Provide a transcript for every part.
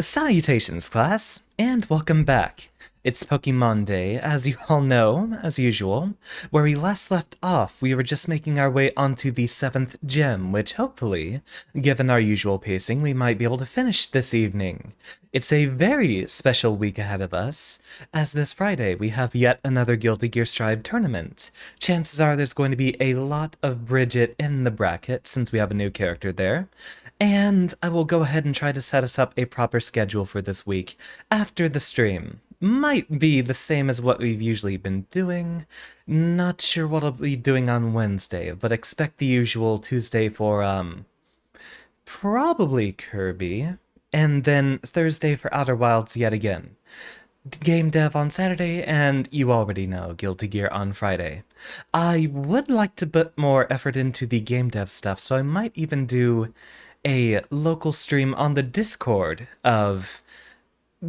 Salutations, class, and welcome back. It's Pokemon Day, as you all know, as usual. Where we last left off, we were just making our way onto the 7th gym, which hopefully, given our usual pacing, we might be able to finish this evening. It's a very special week ahead of us, as this Friday we have yet another Guilty Gear Strive tournament. Chances are there's going to be a lot of Bridget in the bracket, since we have a new character there. And I will go ahead and try to set us up a proper schedule for this week after the stream. Might be the same as what we've usually been doing. Not sure what I'll be doing on Wednesday, but expect the usual Tuesday for, probably Kirby. And then Thursday for Outer Wilds yet again. Game dev on Saturday, and you already know, Guilty Gear on Friday. I would like to put more effort into the game dev stuff, so I might even do a local stream on the Discord of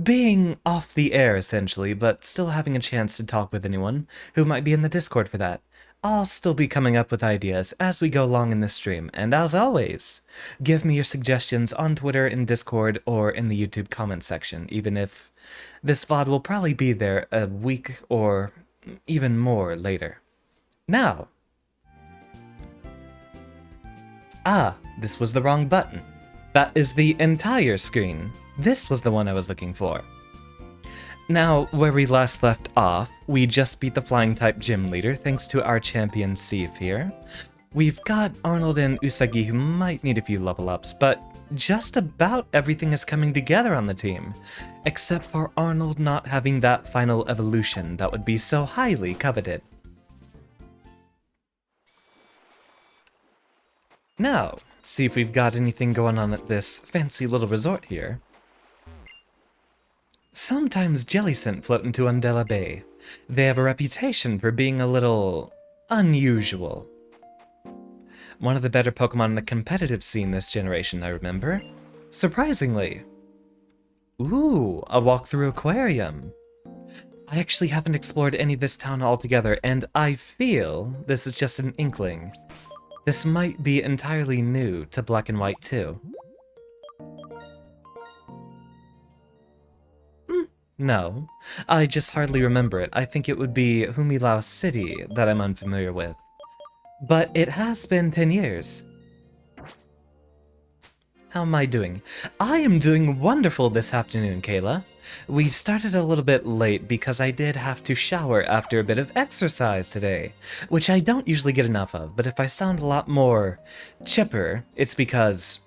being off the air, essentially, but still having a chance to talk with anyone who might be in the Discord for that. I'll still be coming up with ideas as we go along in this stream, and as always, give me your suggestions on Twitter, in Discord, or in the YouTube comment section, even if this VOD will probably be there a week or even more later. Now, this was the wrong button. That is the entire screen. This was the one I was looking for. Now, where we last left off, we just beat the flying type gym leader thanks to our champion Sif here. We've got Arnold and Usagi who might need a few level ups, but just about everything is coming together on the team, except for Arnold not having that final evolution that would be so highly coveted. Now, see if we've got anything going on at this fancy little resort here. Sometimes Jellicent float into Undella Bay. They have a reputation for being a little unusual. One of the better Pokemon in the competitive scene this generation, I remember. Surprisingly. Ooh, a walk-through aquarium. I actually haven't explored any of this town altogether, and I feel this is just an inkling. This might be entirely new to Black and White too. No, I just hardly remember it. I think it would be Humilao City that I'm unfamiliar with. But it has been 10 years. How am I doing? I am doing wonderful this afternoon, Kayla. We started a little bit late because I did have to shower after a bit of exercise today, which I don't usually get enough of, but if I sound a lot more chipper, it's because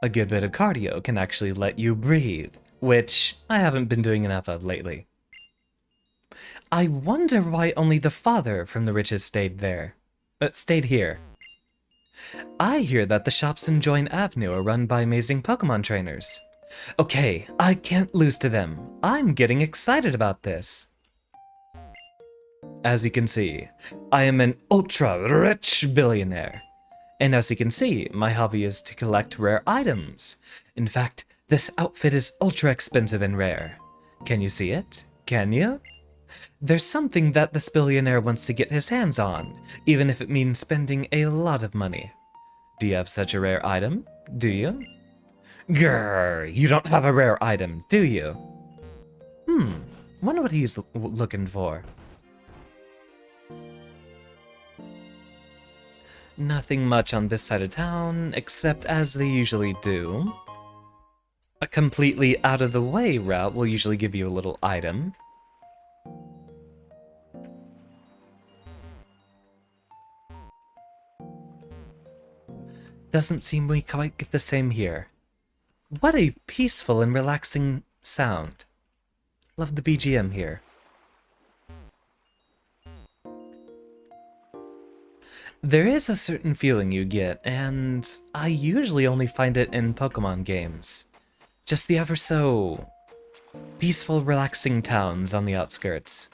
a good bit of cardio can actually let you breathe, which I haven't been doing enough of lately. I wonder why only the father from the riches stayed here. I hear that the shops in Join Avenue are run by amazing Pokemon trainers. Okay, I can't lose to them. I'm getting excited about this. As you can see, I am an ultra-rich billionaire. And as you can see, my hobby is to collect rare items. In fact, this outfit is ultra expensive and rare. Can you see it? Can you? There's something that this billionaire wants to get his hands on, even if it means spending a lot of money. Do you have such a rare item? Do you? Grrr, you don't have a rare item, do you? Wonder what he's looking for. Nothing much on this side of town, except as they usually do. A completely out-of-the-way route will usually give you a little item. Doesn't seem we quite get the same here. What a peaceful and relaxing sound. Love the BGM here. There is a certain feeling you get, and I usually only find it in Pokemon games. Just the ever so peaceful, relaxing towns on the outskirts.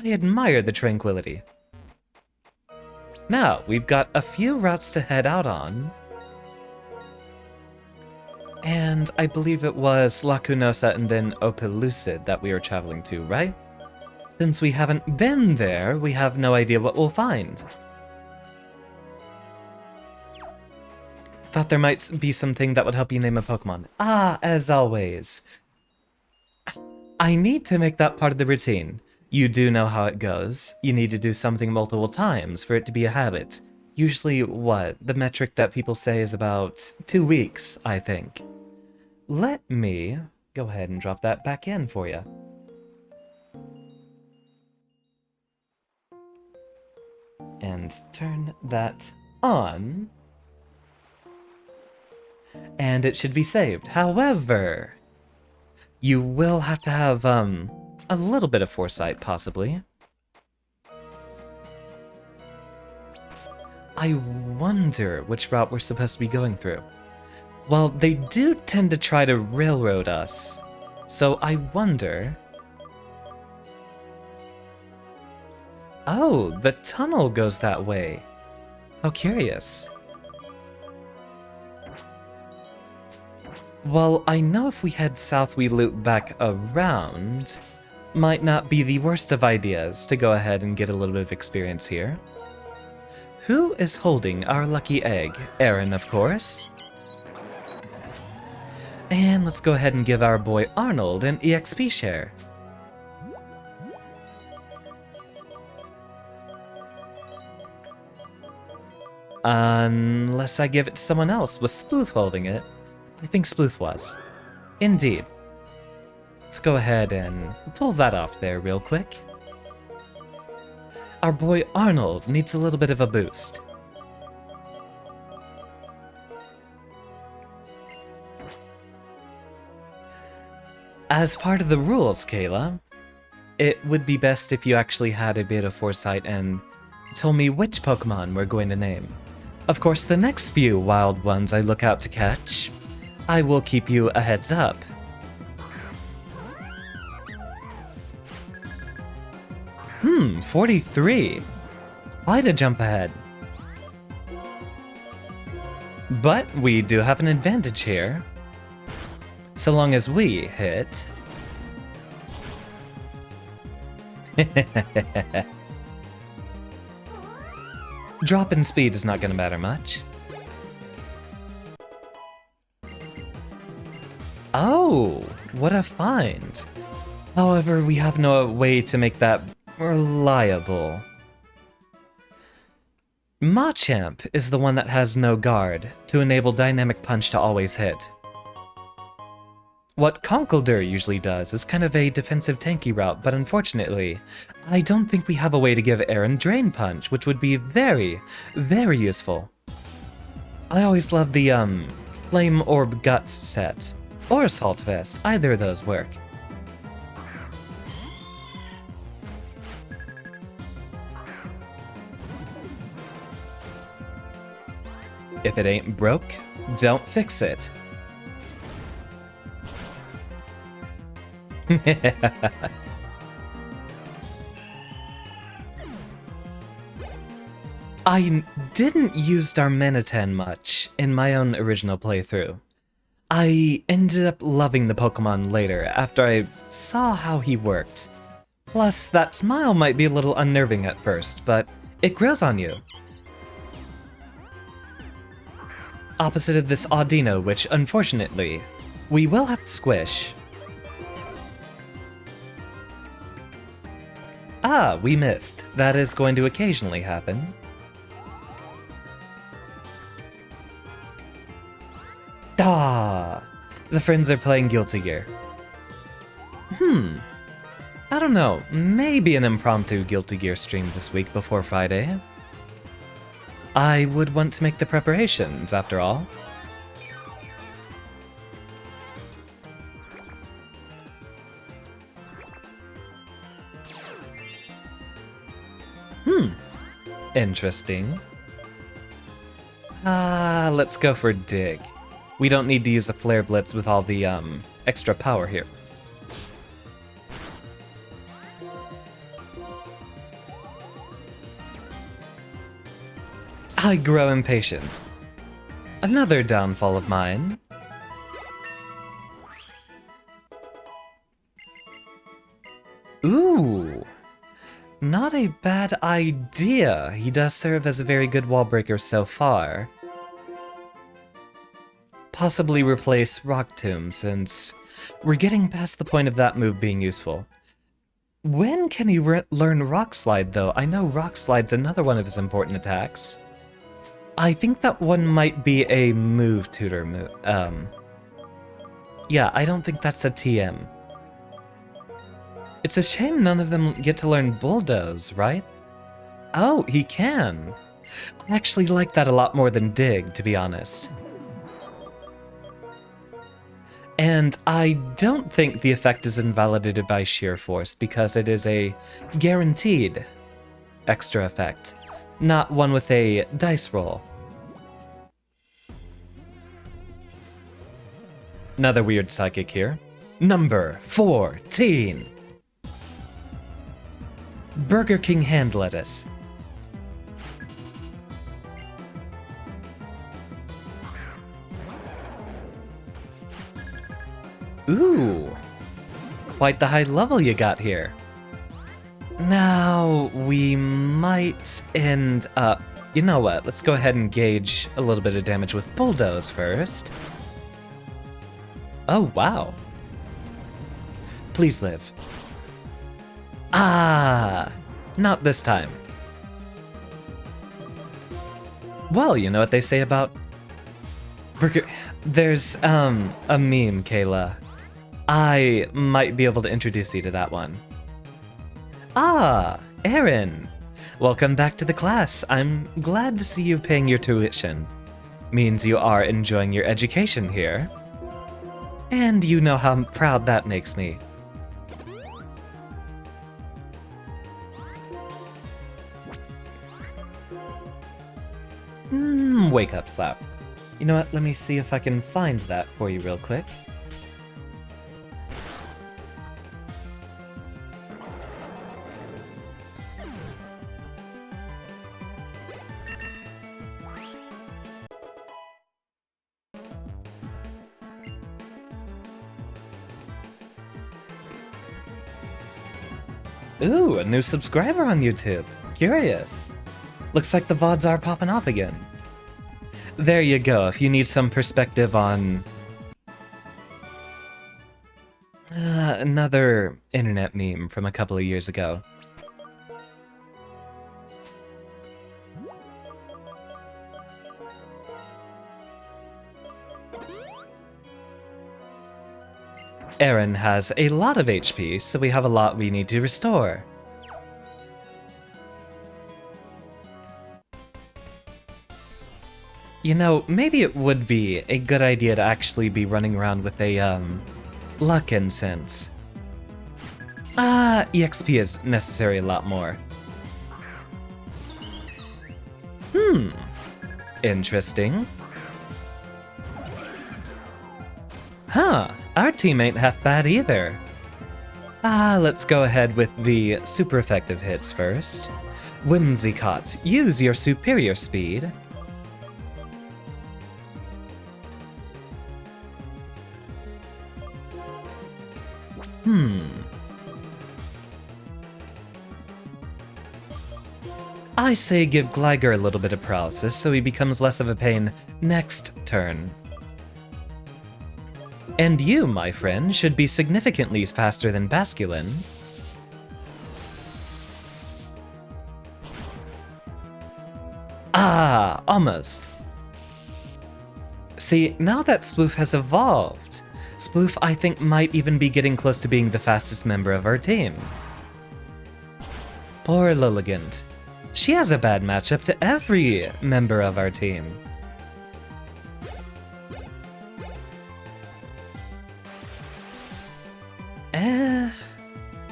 I admire the tranquility. Now, we've got a few routes to head out on. And I believe it was Lacunosa and then Opelucid that we were traveling to, right? Since we haven't been there, we have no idea what we'll find. Thought there might be something that would help you name a Pokemon. Ah, as always. I need to make that part of the routine. You do know how it goes. You need to do something multiple times for it to be a habit. Usually, what? The metric that people say is about 2 weeks, I think. Let me go ahead and drop that back in for you. And turn that on. And it should be saved. However, you will have to have, a little bit of foresight, possibly. I wonder which route we're supposed to be going through. Well, they do tend to try to railroad us, so I wonder... Oh, the tunnel goes that way. How curious. Well, I know if we head south we loop back around. Might not be the worst of ideas to go ahead and get a little bit of experience here. Who is holding our lucky egg? Aaron, of course. And let's go ahead and give our boy Arnold an EXP share. Unless I give it to someone else. Was Sploof holding it? I think Sploof was. Indeed. Let's go ahead and pull that off there real quick. Our boy Arnold needs a little bit of a boost. As part of the rules, Kayla, it would be best if you actually had a bit of foresight and told me which Pokemon we're going to name. Of course, the next few wild ones I look out to catch, I will keep you a heads up. 43. Quite a jump ahead. But we do have an advantage here. So long as we hit... Drop in speed is not going to matter much. Oh, what a find. However, we have no way to make that reliable. Machamp is the one that has no guard to enable Dynamic Punch to always hit. What Conkeldurr usually does is kind of a defensive tanky route, but unfortunately, I don't think we have a way to give Aaron Drain Punch, which would be very, very useful. I always love the, Flame Orb Guts set, or Assault Vest, either of those work. If it ain't broke, don't fix it. I didn't use Darmanitan much in my own original playthrough. I ended up loving the Pokemon later after I saw how he worked. Plus, that smile might be a little unnerving at first, but it grows on you. Opposite of this Audino, which, unfortunately, we will have to squish. Ah, we missed. That is going to occasionally happen. Ah, the friends are playing Guilty Gear. I don't know, maybe an impromptu Guilty Gear stream this week before Friday. I would want to make the preparations, after all. Interesting. Let's go for Dig. We don't need to use a Flare Blitz with all the, extra power here. I grow impatient. Another downfall of mine. Ooh. Not a bad idea. He does serve as a very good wall breaker so far. possibly replace Rock Tomb, since we're getting past the point of that move being useful. When can he learn Rock Slide, though? I know Rock Slide's another one of his important attacks. I think that one might be a move tutor move. Yeah, I don't think that's a TM. It's a shame none of them get to learn Bulldoze, right? Oh, he can. I actually like that a lot more than Dig, to be honest. And I don't think the effect is invalidated by sheer force because it is a guaranteed extra effect, not one with a dice roll. Another weird psychic here. Number 14. Burger King hand lettuce. Ooh, quite the high level you got here. Now, we might end up... You know what, let's go ahead and gauge a little bit of damage with Bulldoze first. Oh, wow. Please live. Ah, not this time. Well, you know what they say about... There's, a meme, Kayla. I might be able to introduce you to that one. Ah, Aaron! Welcome back to the class. I'm glad to see you paying your tuition. Means you are enjoying your education here. And you know how proud that makes me. Wake up slap. You know what, let me see if I can find that for you real quick. Ooh, a new subscriber on YouTube. Curious. Looks like the VODs are popping off again. There you go, if you need some perspective on... another internet meme from a couple of years ago. Aaron has a lot of HP, so we have a lot we need to restore. You know, maybe it would be a good idea to actually be running around with a, luck incense. EXP is necessary a lot more. Interesting. Huh, our team ain't half bad either. Let's go ahead with the super effective hits first. Whimsicott, use your superior speed. I say give Gligar a little bit of paralysis so he becomes less of a pain next turn. And you, my friend, should be significantly faster than Basculin. Almost. See, now that Sploof has evolved, Sploof, I think, might even be getting close to being the fastest member of our team. Poor Lilligant. She has a bad matchup to every member of our team.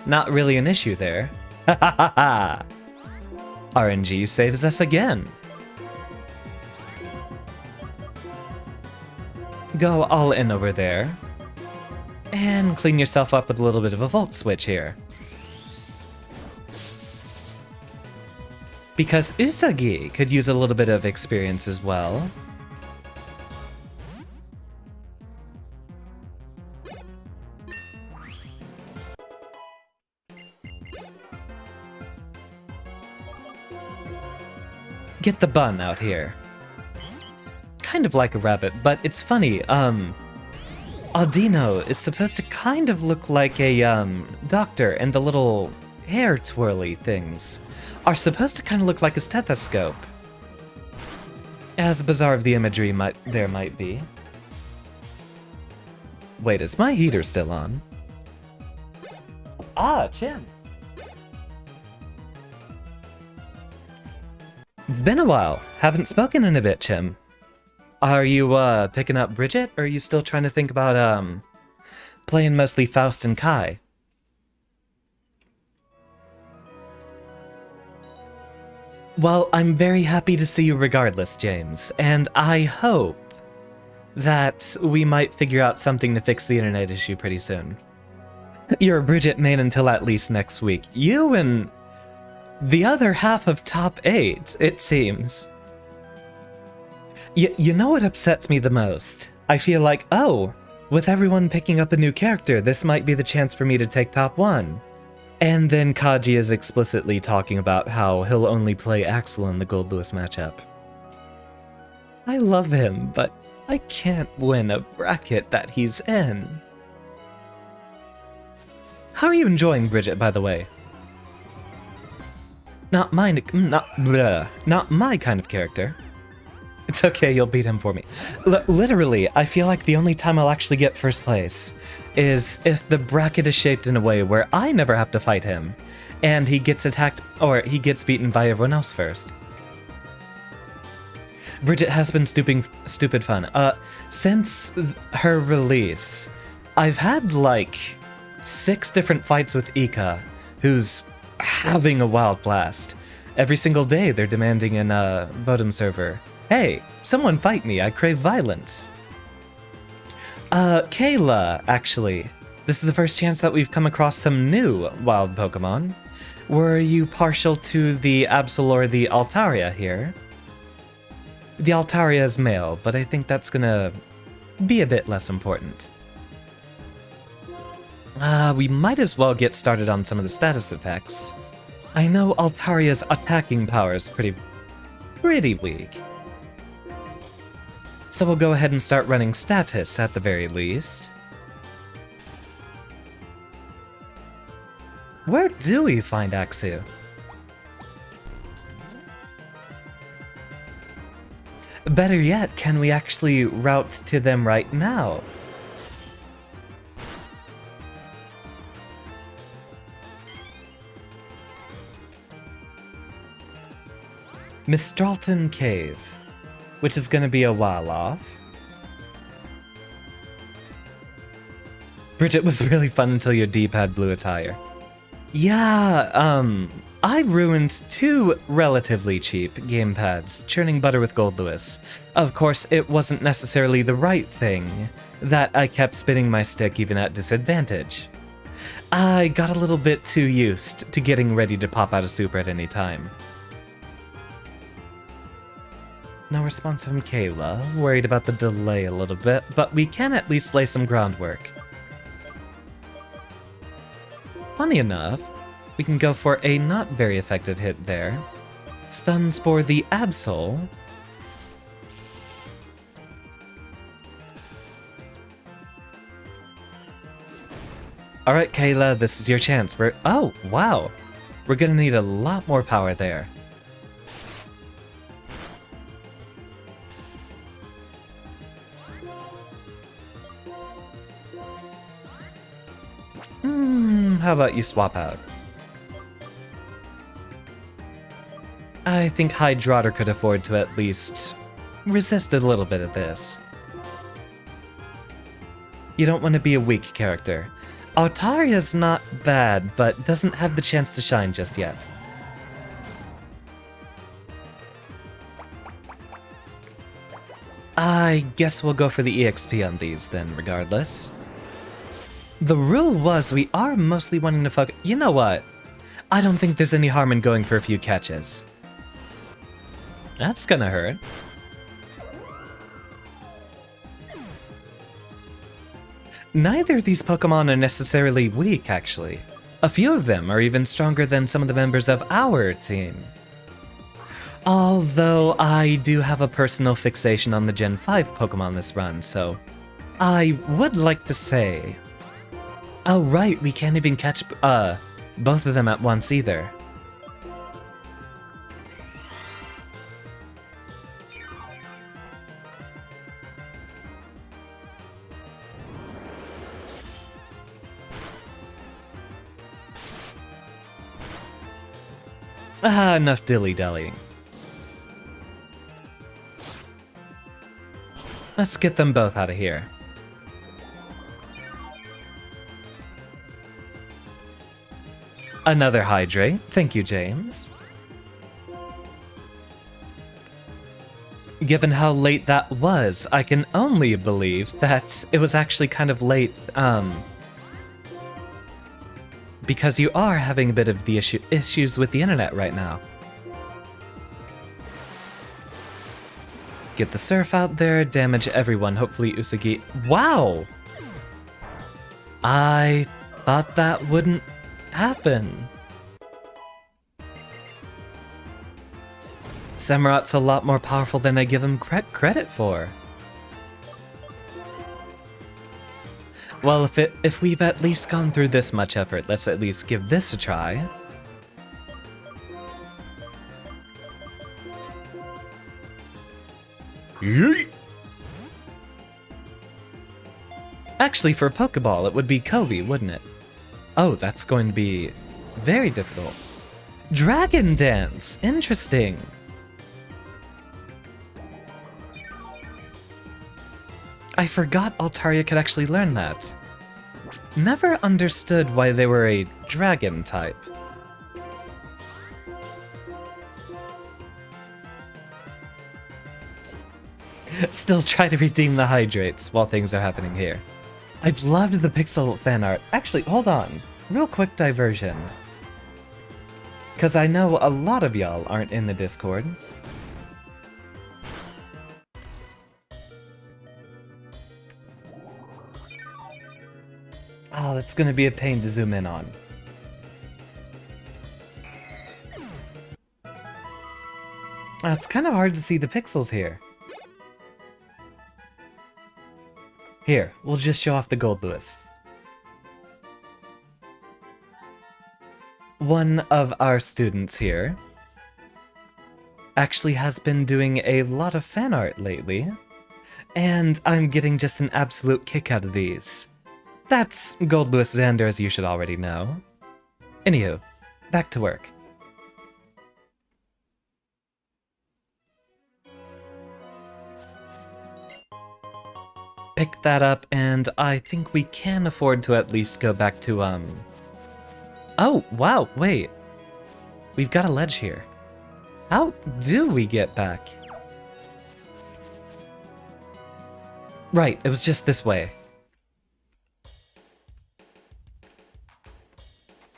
Not really an issue there. Ha ha ha ha! RNG saves us again. Go all in over there. And clean yourself up with a little bit of a Volt Switch here. Because Usagi could use a little bit of experience as well. Get the bun out here. kind of like a rabbit, but it's funny, Audino is supposed to kind of look like a, doctor, and the little hair twirly things are supposed to kind of look like a stethoscope. As bizarre of the imagery there might be. Wait, is my heater still on? Ah, Chim! It's been a while. Haven't spoken in a bit, Chim. Are you, picking up Bridget, or are you still trying to think about, playing mostly Faust and Kai? Well, I'm very happy to see you regardless, James, and I hope that we might figure out something to fix the internet issue pretty soon. You're a Bridget main until at least next week. You and the other half of top 8, it seems. You know what upsets me the most? I feel like, oh, with everyone picking up a new character, this might be the chance for me to take top 1. And then Kaji is explicitly talking about how he'll only play Axel in the Gold Lewis matchup. I love him, but I can't win a bracket that he's in. How are you enjoying Bridget, by the way? Not my kind of character. It's okay, you'll beat him for me. Literally, I feel like the only time I'll actually get first place is if the bracket is shaped in a way where I never have to fight him, and he gets attacked, or he gets beaten by everyone else first. Bridget has been stupid fun. Since her release, I've had like 6 different fights with Ika, who's having a wild blast. Every single day they're demanding in a Vodum server, hey, someone fight me, I crave violence. Kayla, actually. This is the first chance that we've come across some new wild Pokemon. Were you partial to the Absol or the Altaria here? The Altaria is male, but I think that's gonna be a bit less important. We might as well get started on some of the status effects. I know Altaria's attacking power is pretty weak. So we'll go ahead and start running status at the very least. Where do we find Axu? Better yet, can we actually route to them right now? Mistralton Cave, which is gonna be a while off. Bridget was really fun until your D-pad blew a tire. Yeah, I ruined 2 relatively cheap gamepads, churning butter with Gold Lewis. Of course, it wasn't necessarily the right thing, that I kept spinning my stick even at disadvantage. I got a little bit too used to getting ready to pop out a super at any time. No response from Kayla, worried about the delay a little bit, but we can at least lay some groundwork. Funny enough, we can go for a not very effective hit there. Stuns for the Absol. Alright, Kayla, this is your chance. Oh, wow. We're gonna need a lot more power there. How about you swap out? I think Hydrotter could afford to at least resist a little bit of this. You don't want to be a weak character. Altaria's not bad, but doesn't have the chance to shine just yet. I guess we'll go for the EXP on these then, regardless. The rule was we are mostly wanting to focus. You know what? I don't think there's any harm in going for a few catches. That's gonna hurt. Neither of these Pokemon are necessarily weak, actually. A few of them are even stronger than some of the members of our team. Although I do have a personal fixation on the Gen 5 Pokemon this run, so I would like to say... Oh right, we can't even catch both of them at once either. Enough dilly-dallying. Let's get them both out of here. Another hydrate. Thank you, James. Given how late that was, I can only believe that it was actually kind of late, because you are having a bit of the issues with the internet right now. Get the surf out there, damage everyone, hopefully Usagi... Wow! I thought that wouldn't happen. Samurot's a lot more powerful than I give him credit for. Well, if we've at least gone through this much effort, let's at least give this a try. Yeet. Actually, for a Pokeball, it would be Kobe, wouldn't it? Oh, that's going to be very difficult. Dragon Dance! Interesting! I forgot Altaria could actually learn that. Never understood why they were a dragon type. Still try to redeem the hydrates while things are happening here. I've loved the pixel fan art. Actually, hold on. Real quick diversion. Because I know a lot of y'all aren't in the Discord. Oh, that's gonna be a pain to zoom in on. It's kind of hard to see the pixels here. Here, we'll just show off the Gold Lewis. One of our students here actually has been doing a lot of fan art lately, and I'm getting just an absolute kick out of these. That's Gold Lewis Xander, as you should already know. Anywho, back to work. Pick that up, and I think we can afford to at least go back to, Oh, wow, wait. We've got a ledge here. How do we get back? Right, it was just this way.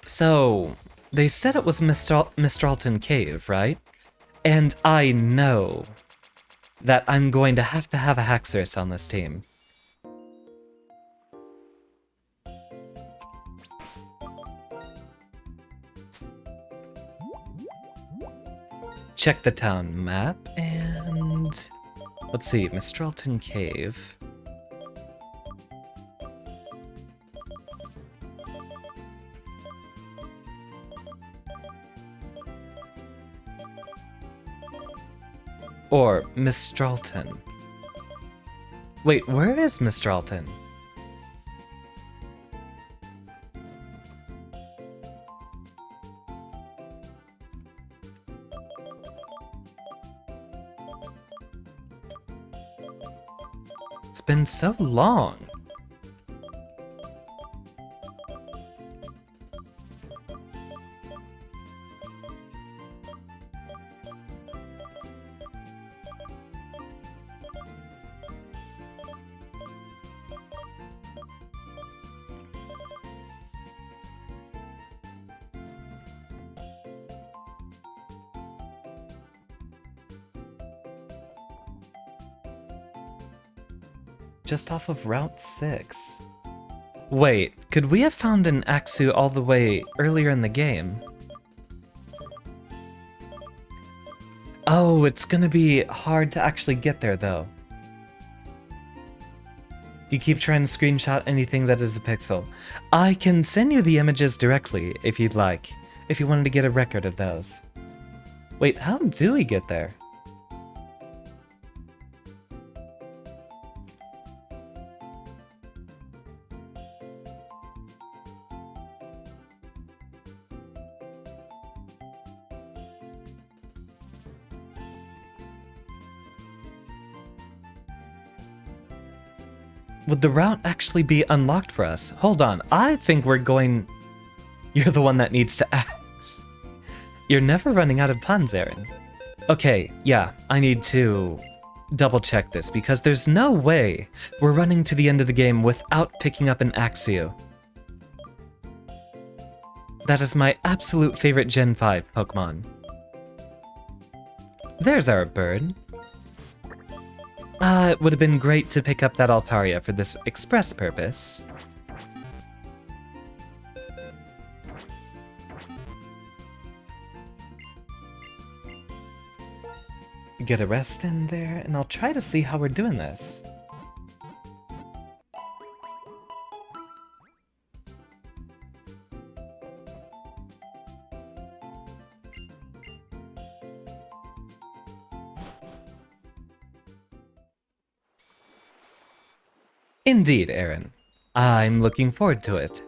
So, they said it was Mistralton Cave, right? And I know that I'm going to have a Haxorus on this team. Check the town map, and let's see, Mistralton Cave. Or Mistralton. Wait, where is Mistralton? It's been so long. Just off of Route 6. Wait, could we have found an Axu all the way earlier in the game? Oh, it's gonna be hard to actually get there, though. You keep trying to screenshot anything that is a pixel. I can send you the images directly, if you'd like, if you wanted to get a record of those. Wait, how do we get there? Would the route actually be unlocked for us? Hold on, I think we're going... You're the one that needs to ask. You're never running out of puns, Aaron. Okay, yeah, I need to double check this because there's no way we're running to the end of the game without picking up an Axio. That is my absolute favorite Gen 5 Pokemon. There's our bird. It would have been great to pick up that Altaria for this express purpose. Get a rest in there, and I'll try to see how we're doing this. Indeed, Aaron. I'm looking forward to it.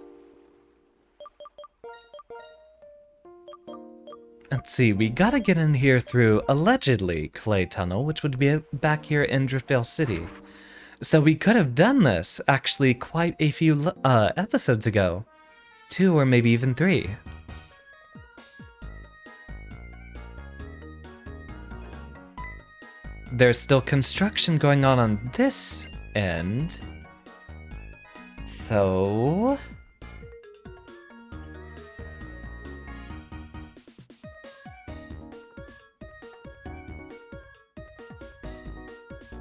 Let's see, we gotta get in here through, allegedly, Clay Tunnel, which would be back here in Driftdale City. So we could have done this, actually, quite a few episodes ago. 2 or maybe even 3. There's still construction going on this end. So...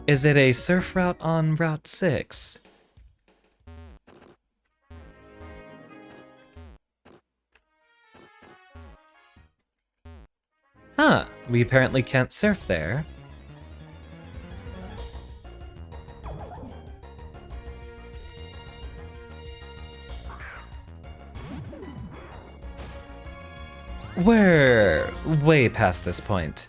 is it a surf route on Route 6? Huh, we apparently can't surf there. We're way past this point.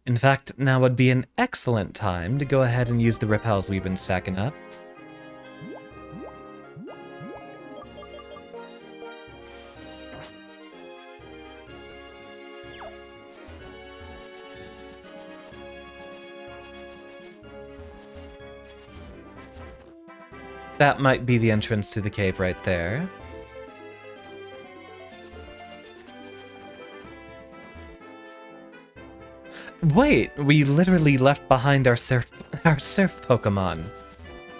In fact, now would be an excellent time to go ahead and use the repels we've been stacking up. That might be the entrance to the cave right there. Wait, we literally left behind our surf Pokemon.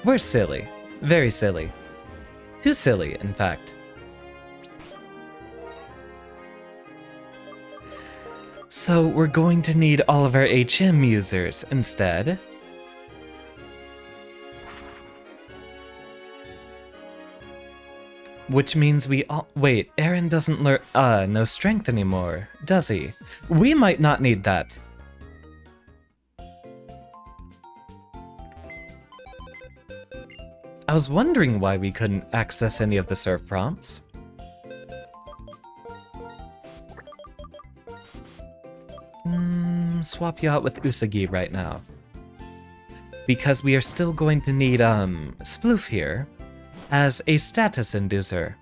We're silly. Very silly. Too silly, in fact. So we're going to need all of our HM users instead. Which means we all— wait, Aaron doesn't learn— no strength anymore, does he? We might not need that. I was wondering why we couldn't access any of the surf prompts. Swap you out with Usagi right now. Because we are still going to need, Sploof here as a status inducer.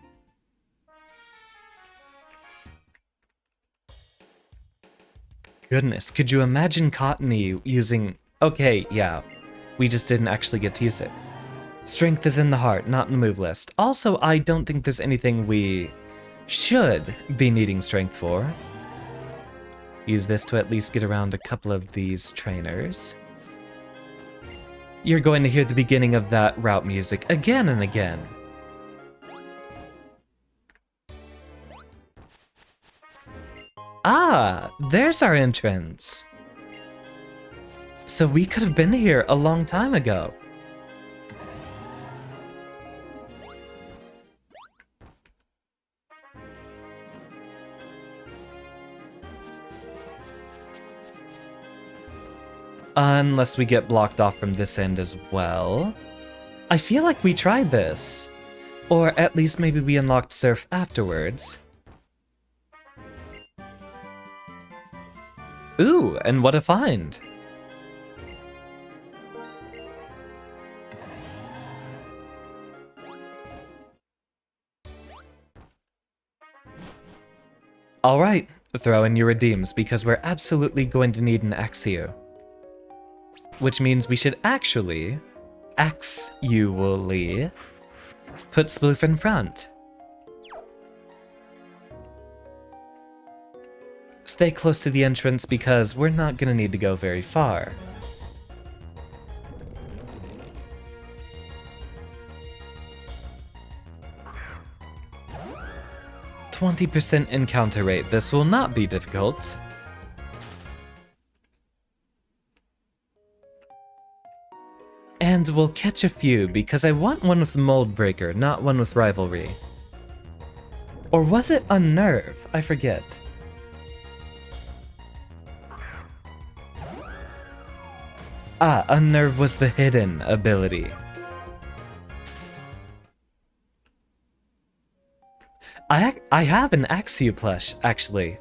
Goodness, could you imagine Cottony using— okay, yeah, we just didn't actually get to use it. Strength is in the heart, not in the move list. Also, I don't think there's anything we should be needing strength for. Use this to at least get around a couple of these trainers. You're going to hear the beginning of that route music again and again. Ah, there's our entrance. So we could have been here a long time ago. Unless we get blocked off from this end as well. I feel like we tried this. Or at least maybe we unlocked Surf afterwards. Ooh, and what a find! Alright, throw in your redeems because we're absolutely going to need an Axio. Which means we should actually, put Sploof in front. Stay close to the entrance because we're not gonna need to go very far. %20 encounter rate. This will not be difficult. And we'll catch a few because I want one with Mold Breaker, not one with Rivalry. Or was it Unnerve? I forget. Ah, Unnerve was the hidden ability. I have an Axew plush, actually.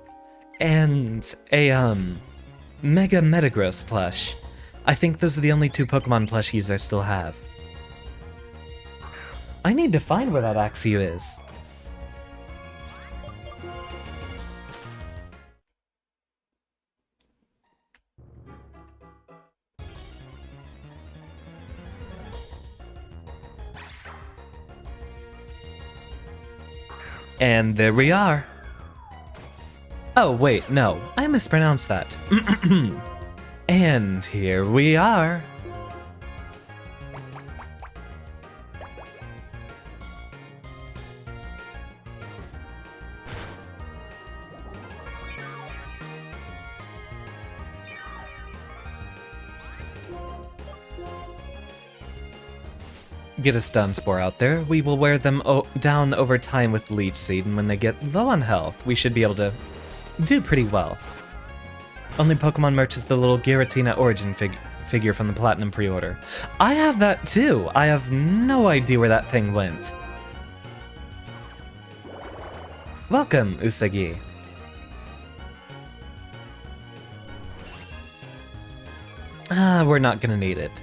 And a, Mega Metagross plush. I think those are the only 2 Pokemon plushies I still have. I need to find where that Axew is. And there we are. Oh, wait, no. I mispronounced that. And here we are. Get a Stun Spore out there. We will wear them down over time with Leech Seed, and when they get low on health, we should be able to do pretty well. Only Pokemon merch is the little Giratina origin figure from the Platinum pre-order. I have that too! I have no idea where that thing went. Welcome, Usagi. Ah, we're not gonna need it.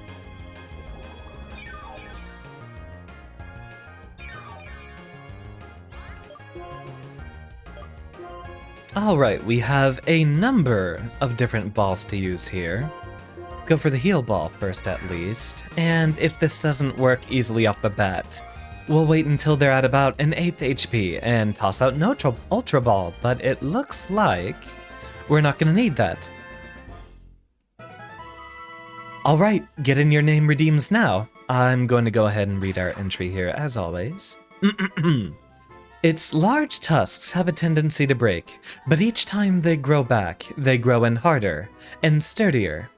Alright, we have a number of different balls to use here. Go for the heal ball first at least, and if this doesn't work easily off the bat, we'll wait until they're at about an 8th HP and toss out an Ultra Ball, but it looks like we're not gonna need that. Alright, get in your name redeems now. I'm going to go ahead and read our entry here as always. Its large tusks have a tendency to break, but each time they grow back, they grow in harder and sturdier.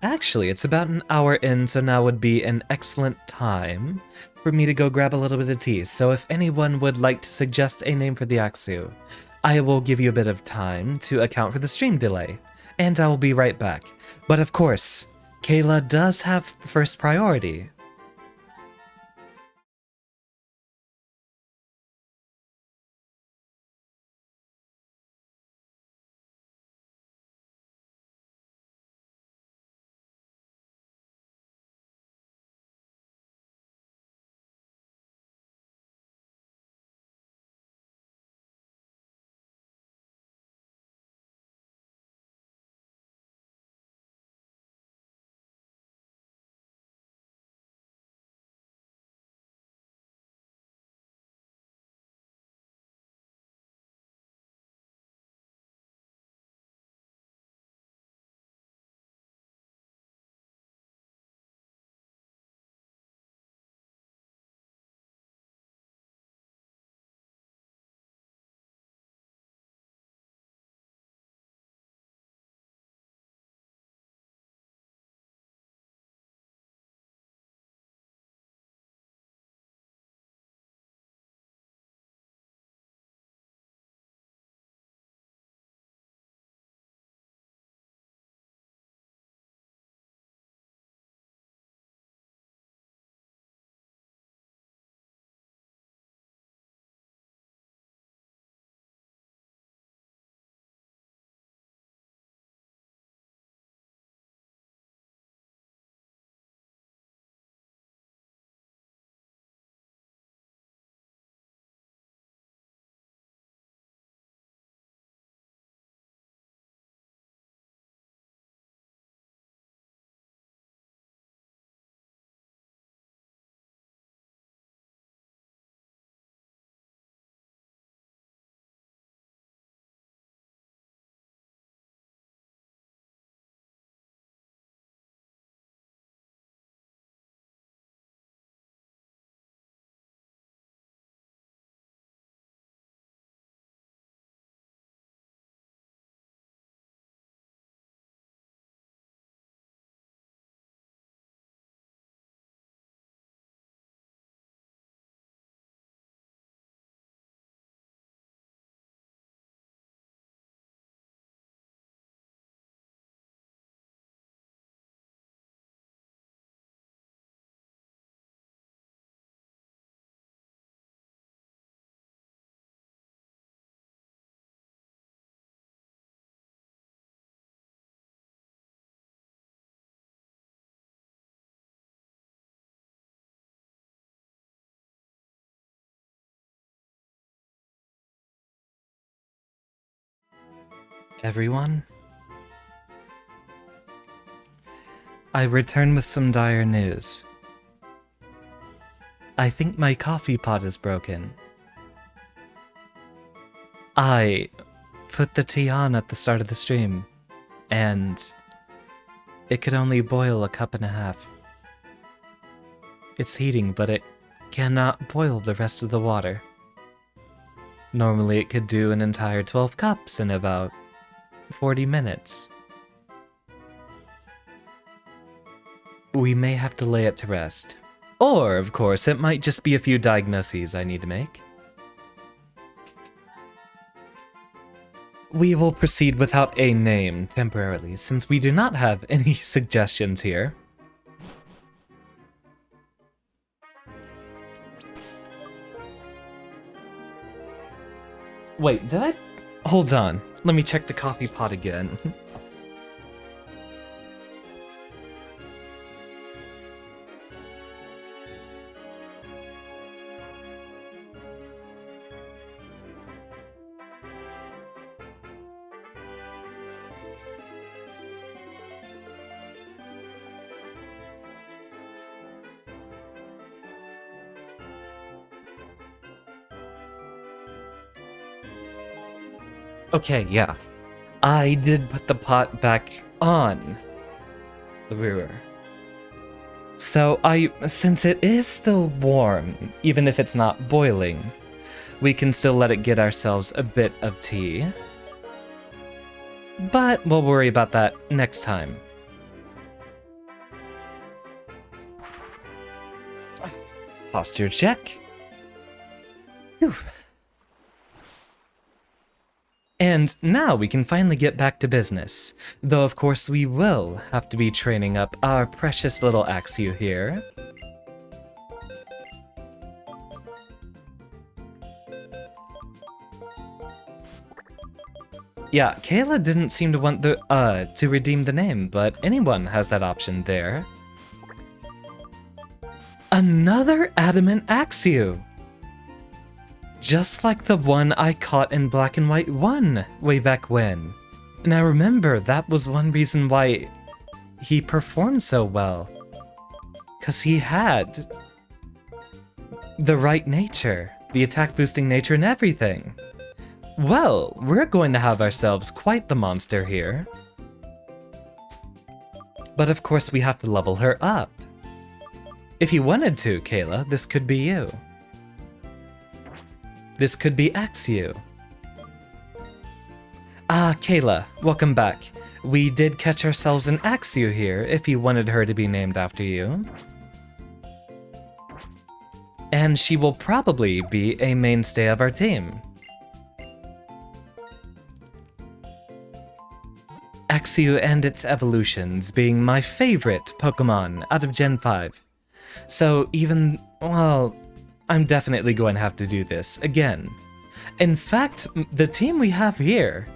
Actually, it's about an hour in, so now would be an excellent time for me to go grab a little bit of tea. So if anyone would like to suggest a name for the Axew, I will give you a bit of time to account for the stream delay, and I will be right back. But of course, Kayla does have first priority. Everyone? I return with some dire news. I think my coffee pot is broken. I put the tea on at the start of the stream, and it could only boil a cup and a half. It's heating, but it cannot boil the rest of the water. Normally it could do an entire 12 cups in about 40 minutes. We may have to lay it to rest. Or, of course, it might just be a few diagnoses I need to make. We will proceed without a name temporarily, since we do not have any suggestions here. Wait, did I? Hold on. Let me check the coffee pot again. Okay, yeah. I did put the pot back on the brewer. So since it is still warm, even if it's not boiling, we can still let it get ourselves a bit of tea. But we'll worry about that next time. Posture check. Whew. And now we can finally get back to business, though of course we will have to be training up our precious little Axew here. Yeah, Kayla didn't seem to want to redeem the name, but anyone has that option there. Another adamant Axew! Just like the one I caught in Black and White 1 way back when. And I remember that was one reason why he performed so well. 'Cause he had the right nature, the attack boosting nature and everything. Well, we're going to have ourselves quite the monster here. But of course we have to level her up. If you wanted to, Kayla, this could be you. This could be Axew. Ah, Kayla, welcome back. We did catch ourselves an Axew here, if you wanted her to be named after you. And she will probably be a mainstay of our team. Axew and its evolutions being my favorite Pokemon out of Gen 5. So even, well, I'm definitely going to have to do this again. In fact, the team we have here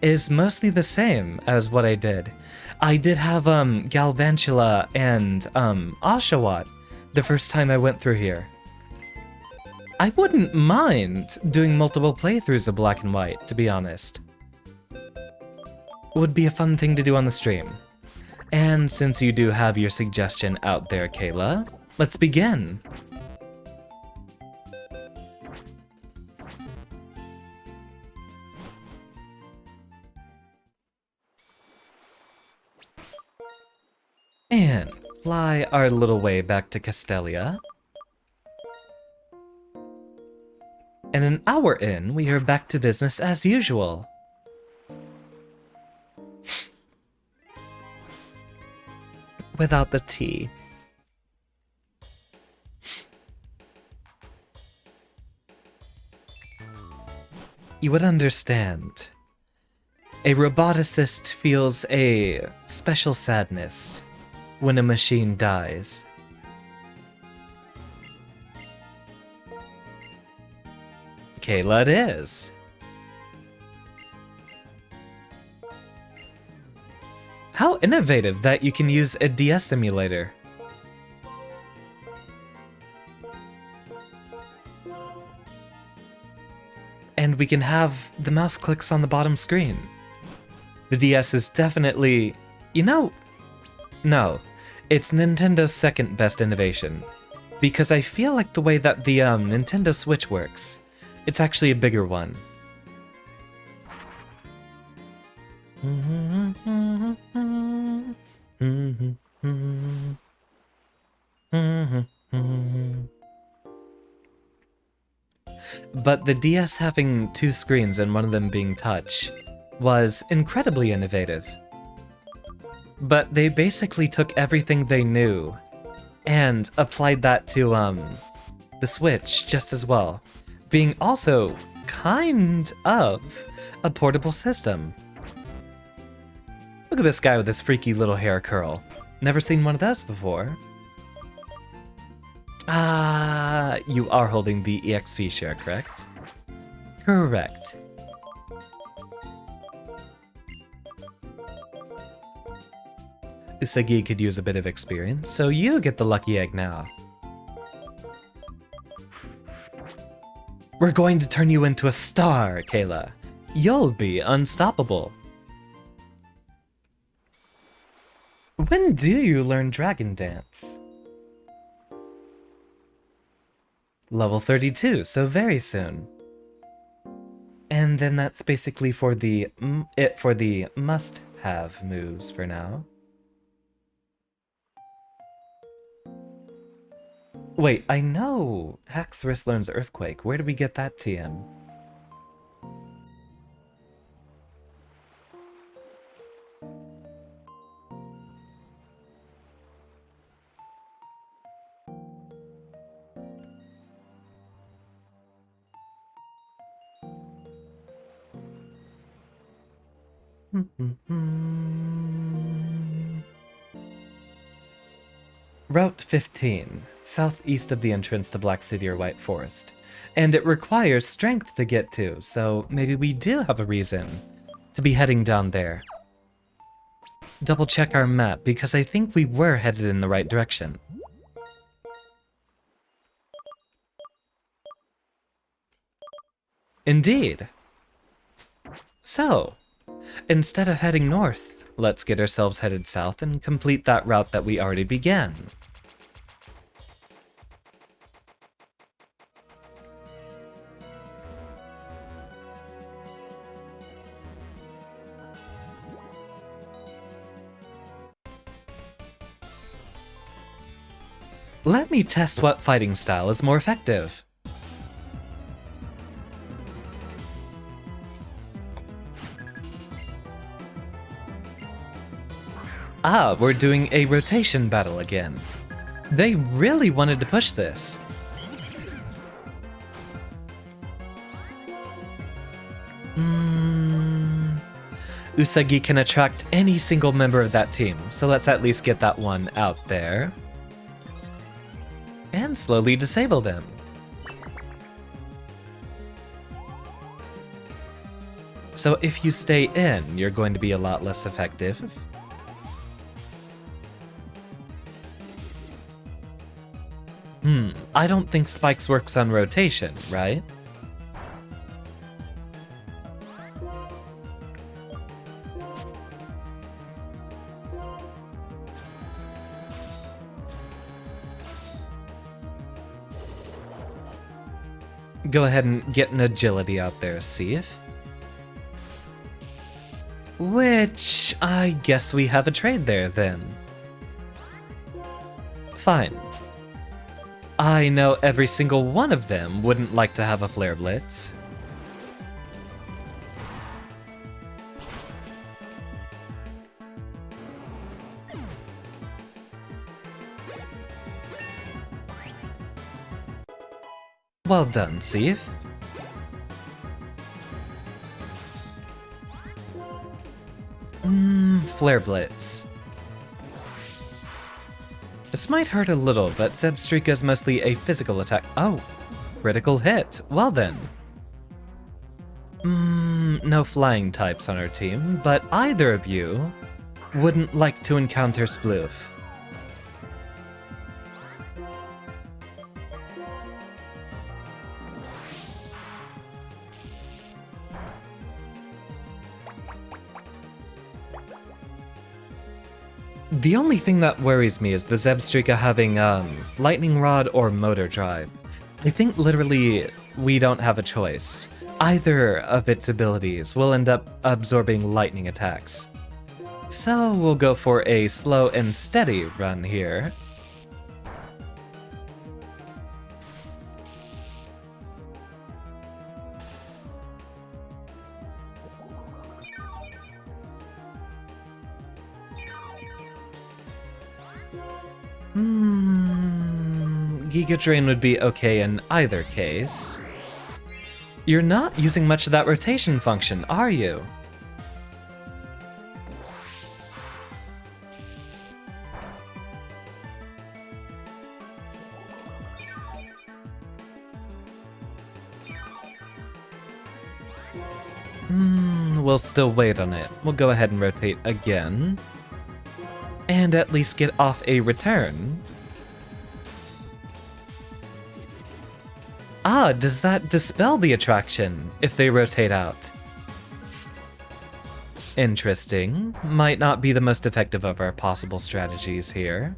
is mostly the same as what I did. I did have Galvantula and Oshawott the first time I went through here. I wouldn't mind doing multiple playthroughs of Black and White, to be honest. Would be a fun thing to do on the stream. And since you do have your suggestion out there, Kayla, let's begin. And fly our little way back to Castelia. And an hour in, we are back to business as usual. Without the tea. You would understand. A roboticist feels a special sadness when a machine dies. Kayla it is. How innovative that you can use a DS emulator. And we can have the mouse clicks on the bottom screen. The DS is definitely... You know... No. It's Nintendo's second best innovation. Because I feel like the way that the Nintendo Switch works, it's actually a bigger one. But the DS having two screens and one of them being touch was incredibly innovative. But they basically took everything they knew and applied that to the Switch just as well, being also kind of a portable system. Look at this guy with his freaky little hair curl. Never seen one of those before. Ah, you are holding the EXP share, correct? Correct. Usagi could use a bit of experience, so you get the lucky egg now. We're going to turn you into a star, Kayla. You'll be unstoppable. When do you learn Dragon Dance? Level 32, so very soon. And then that's basically for the must-have moves for now. Wait, I know Haxorus learns Earthquake. Where did we get that TM? Route 15, southeast of the entrance to Black City or White Forest. And it requires strength to get to, so maybe we do have a reason to be heading down there. Double check our map, because I think we were headed in the right direction. Indeed. So, instead of heading north, let's get ourselves headed south and complete that route that we already began. Let me test what fighting style is more effective. Ah, we're doing a rotation battle again. They really wanted to push this. Usagi can attract any single member of that team, so let's at least get that one out there. And slowly disable them. So if you stay in, you're going to be a lot less effective. I don't think Spikes works on rotation, right? Go ahead and get an agility out there, Seif. Which, I guess we have a trade there, then. Fine. I know every single one of them wouldn't like to have a Flare Blitz. Well done, Seif. Flare Blitz. This might hurt a little, but Zebstrika is mostly a physical attack. Oh, critical hit. Well then. No flying types on our team, but either of you wouldn't like to encounter Sploof. The only thing that worries me is the Zebstrika having lightning rod or motor drive. I think literally we don't have a choice. Either of its abilities will end up absorbing lightning attacks. So we'll go for a slow and steady run here. Giga Drain would be okay in either case. You're not using much of that rotation function, are you? We'll still wait on it. We'll go ahead and rotate again. And at least get off a return. Ah, does that dispel the attraction if they rotate out? Interesting. Might not be the most effective of our possible strategies here.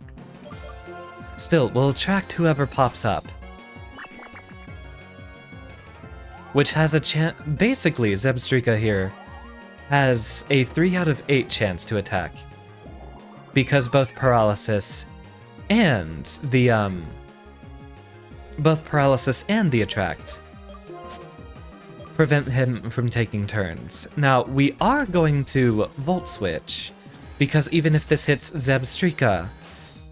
Still, we'll attract whoever pops up. Which has a chance. Basically, Zebstrika here has a 3 out of 8 chance to attack. Because both paralysis and the attract prevent him from taking turns. Now, we are going to Volt Switch, because even if this hits Zebstrika,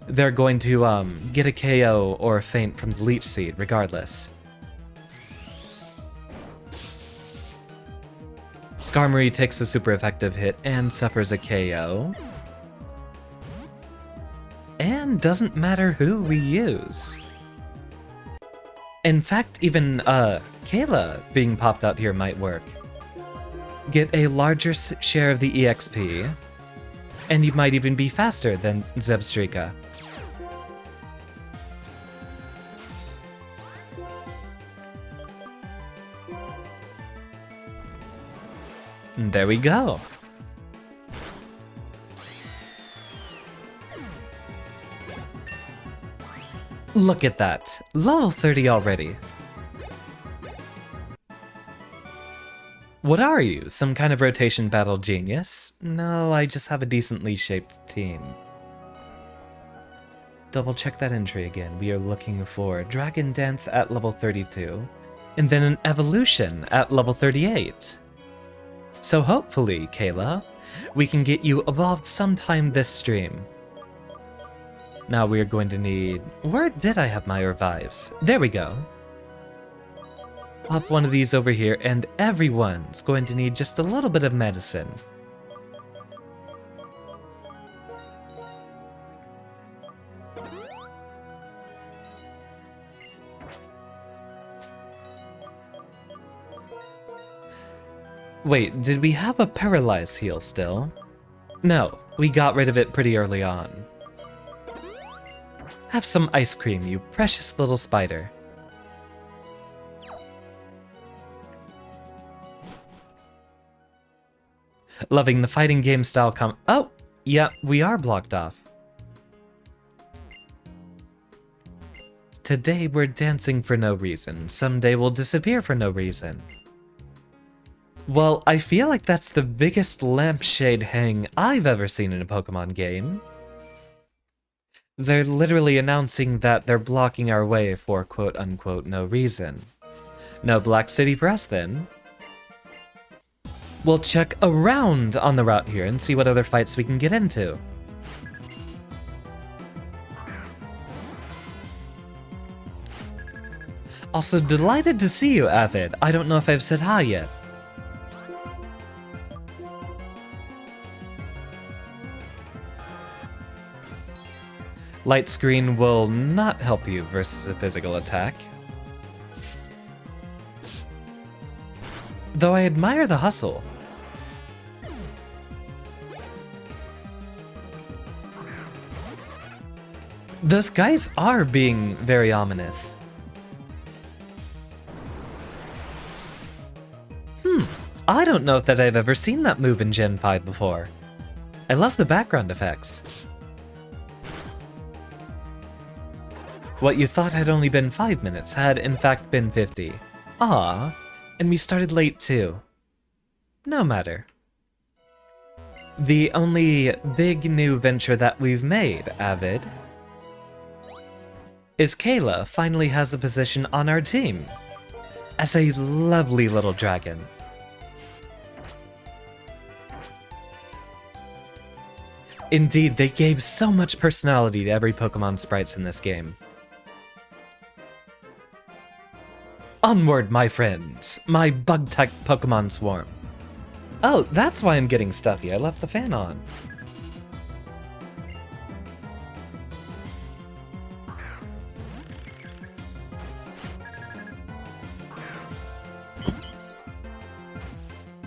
they're going to get a KO or a feint from the Leech Seed regardless. Skarmory takes a super effective hit and suffers a KO. And doesn't matter who we use. In fact, even Kayla being popped out here might work. Get a larger share of the EXP, and you might even be faster than Zebstrika. And there we go. Look at that. Level 30 already. What are you? Some kind of rotation battle genius? No, I just have a decently shaped team. Double check that entry again. We are looking for Dragon Dance at level 32, and then an evolution at level 38. So hopefully, Kayla, we can get you evolved sometime this stream. Now we're going to need... Where did I have my revives? There we go. Pop one of these over here, and everyone's going to need just a little bit of medicine. Wait, did we have a Paralyze heal still? No, we got rid of it pretty early on. Have some ice cream, you precious little spider. Loving the fighting game style Oh, yeah, we are blocked off. Today we're dancing for no reason. Someday we'll disappear for no reason. Well, I feel like that's the biggest lampshade hang I've ever seen in a Pokemon game. They're literally announcing that they're blocking our way for quote-unquote no reason. No Black City for us then. We'll check around on the route here and see what other fights we can get into. Also, delighted to see you, Avid. I don't know if I've said hi yet. Light Screen will not help you versus a physical attack. Though I admire the hustle. Those guys are being very ominous. I don't know that I've ever seen that move in Gen 5 before. I love the background effects. What you thought had only been 5 minutes had in fact been 50. Ah, and we started late too. No matter. The only big new venture that we've made, Avid, is Kayla finally has a position on our team as a lovely little dragon. Indeed, they gave so much personality to every Pokemon sprites in this game. Onward, my friends! My bug-type Pokemon swarm. Oh, that's why I'm getting stuffy. I left the fan on.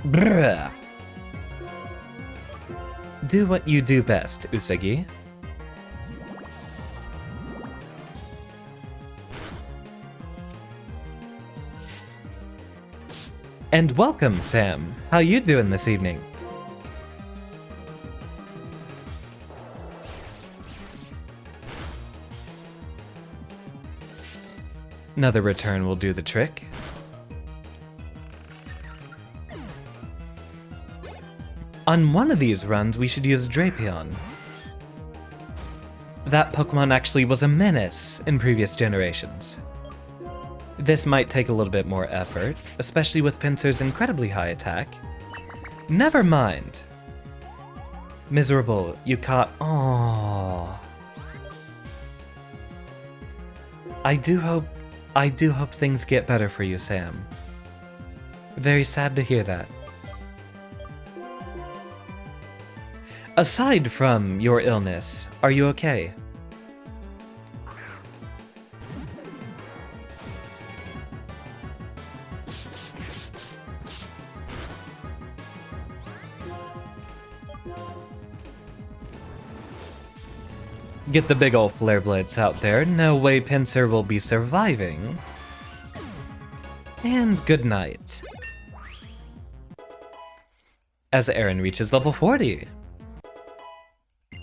Bruh. Do what you do best, Usagi. And welcome, Sam. How you doing this evening? Another return will do the trick. On one of these runs, we should use Drapion. That Pokemon actually was a menace in previous generations. This might take a little bit more effort, especially with Pinsir's incredibly high attack. Never mind. Miserable, you caught... Aww. I do hope things get better for you, Sam. Very sad to hear that. Aside from your illness, are you okay? Get the big ol' flare blades out there. No way Pinsir will be surviving. And good night. As Aaron reaches level 40.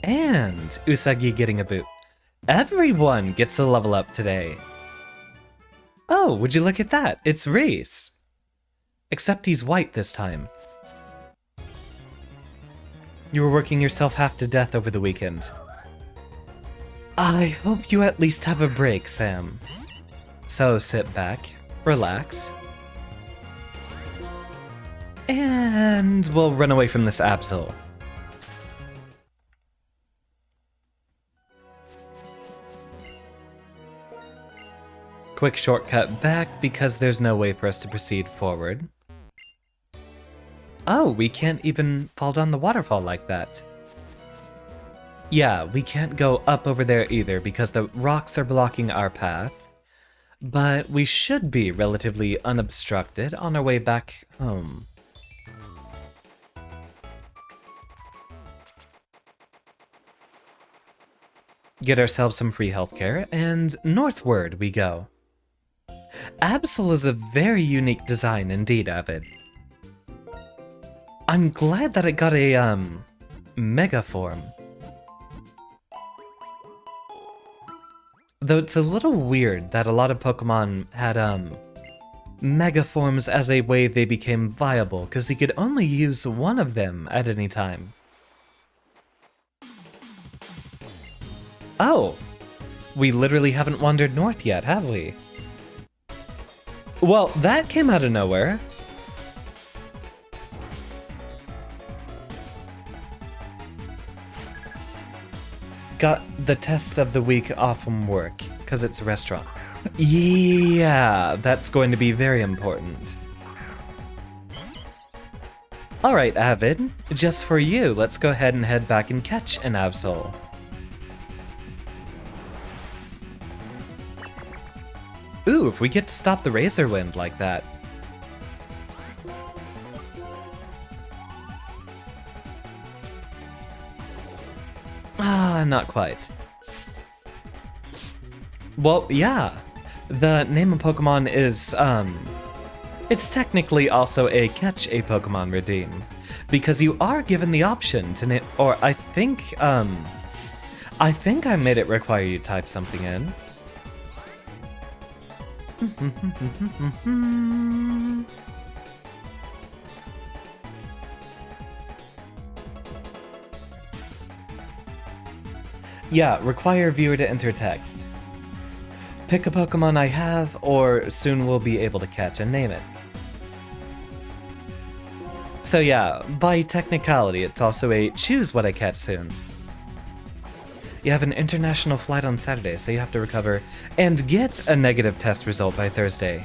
And Usagi getting a boot. Everyone gets a level up today. Oh, would you look at that? It's Reese. Except he's white this time. You were working yourself half to death over the weekend. I hope you at least have a break, Sam. So sit back, relax, and we'll run away from this Absol. Quick shortcut back because there's no way for us to proceed forward. Oh, we can't even fall down the waterfall like that. Yeah, we can't go up over there either because the rocks are blocking our path. But we should be relatively unobstructed on our way back home. Get ourselves some free healthcare, and northward we go. Absol is a very unique design indeed, Avid. I'm glad that it got a, mega form. Though it's a little weird that a lot of Pokemon had, mega forms as a way they became viable, because you could only use one of them at any time. Oh! We literally haven't wandered north yet, have we? Well, that came out of nowhere. Got the test of the week off from work, because it's a restaurant. Yeah, that's going to be very important. Alright, Avid, just for you, let's go ahead and head back and catch an Absol. Ooh, if we get to stop the Razor Wind like that. Ah, not quite. Well, yeah. The name of Pokemon is, it's technically also a catch a Pokemon redeem. Because you are given the option to name, or I think I made it require you to type something in. Yeah, require viewer to enter text. Pick a Pokemon I have, or soon will be able to catch and name it. So yeah, by technicality, it's also a choose what I catch soon. You have an international flight on Saturday, so you have to recover and get a negative test result by Thursday.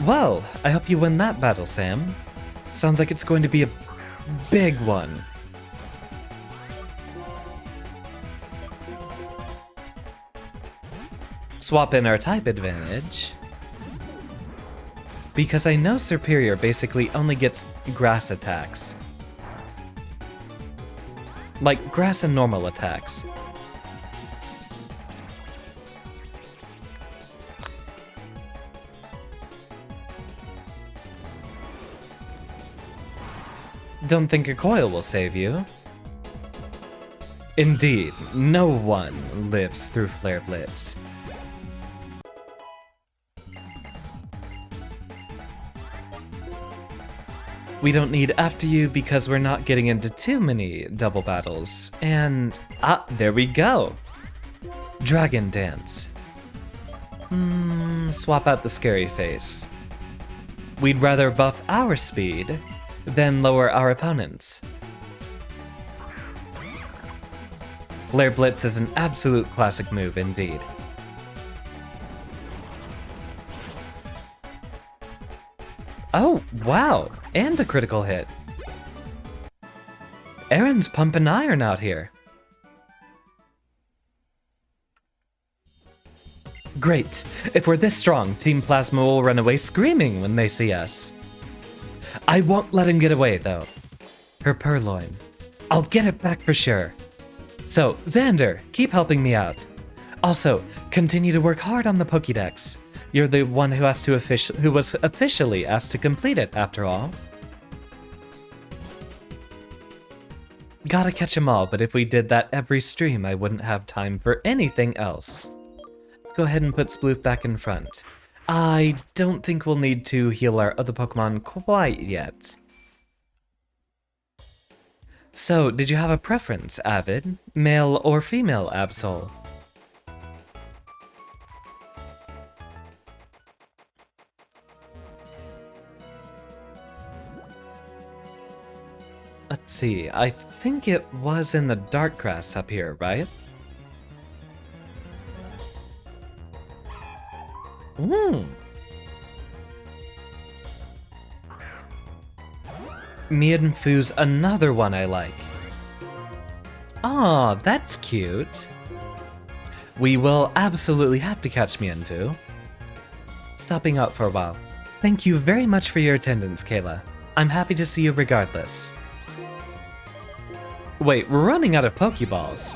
Well, I hope you win that battle, Sam. Sounds like it's going to be a big one. Swap in our type advantage. Because I know Superior basically only gets grass attacks. Like grass and normal attacks. Don't think a coil will save you. Indeed, no one lives through Flare Blitz. We don't need after you because we're not getting into too many double battles. And, there we go. Dragon Dance. Swap out the scary face. We'd rather buff our speed than lower our opponents. Flare Blitz is an absolute classic move indeed. Oh, wow, and a critical hit. Aaron's pumping iron out here. Great. If we're this strong, Team Plasma will run away screaming when they see us. I won't let him get away, though. Her purloin. I'll get it back for sure. So, Xander, keep helping me out. Also, continue to work hard on the Pokédex. You're the one who was officially asked to complete it, after all. Gotta catch 'em all, but if we did that every stream, I wouldn't have time for anything else. Let's go ahead and put Sploof back in front. I don't think we'll need to heal our other Pokemon quite yet. So, did you have a preference, Avid? Male or female Absol? Let's see, I think it was in the dark grass up here, right? Mienfu's another one I like. Aw, that's cute. We will absolutely have to catch Mienfu. Stopping out for a while. Thank you very much for your attendance, Kayla. I'm happy to see you regardless. Wait, we're running out of Pokeballs.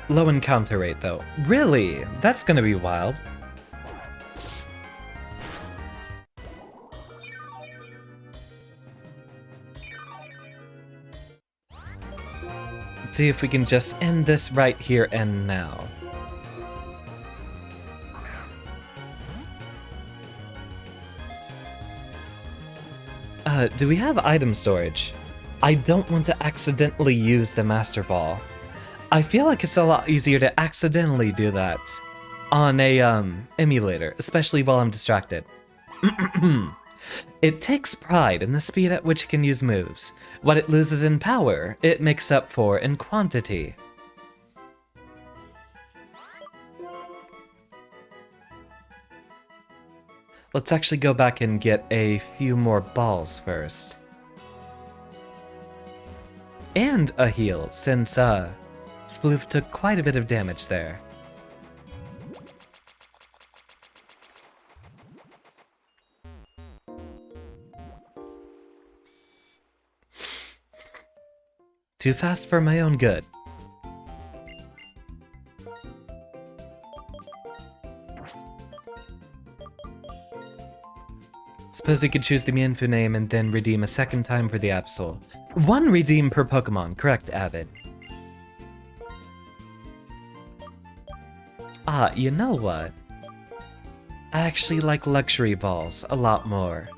Low encounter rate, though. Really? That's gonna be wild. Let's see if we can just end this right here and now. Do we have item storage? I don't want to accidentally use the Master Ball. I feel like it's a lot easier to accidentally do that on a, emulator, especially while I'm distracted. It takes pride in the speed at which it can use moves. What it loses in power, it makes up for in quantity. Let's actually go back and get a few more balls first. And a heal, since, Sploof took quite a bit of damage there. Too fast for my own good. suppose you could choose the Mienfoo name and then redeem a second time for the Absol. One redeem per Pokemon, correct, Avid? Ah, you know what? I actually like luxury balls a lot more.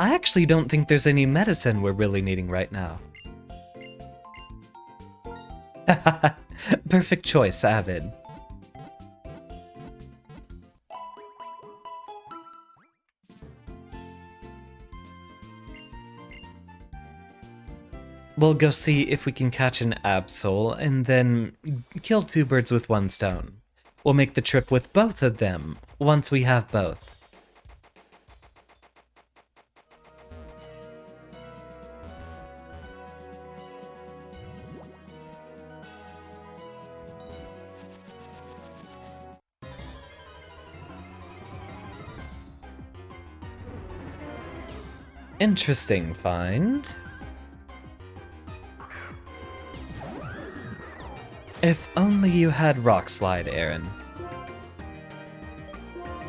I actually don't think there's any medicine we're really needing right now. Perfect choice, Avid. We'll go see if we can catch an Absol and then kill two birds with one stone. We'll make the trip with both of them once we have both. Interesting find. If only you had Rock Slide, Aaron.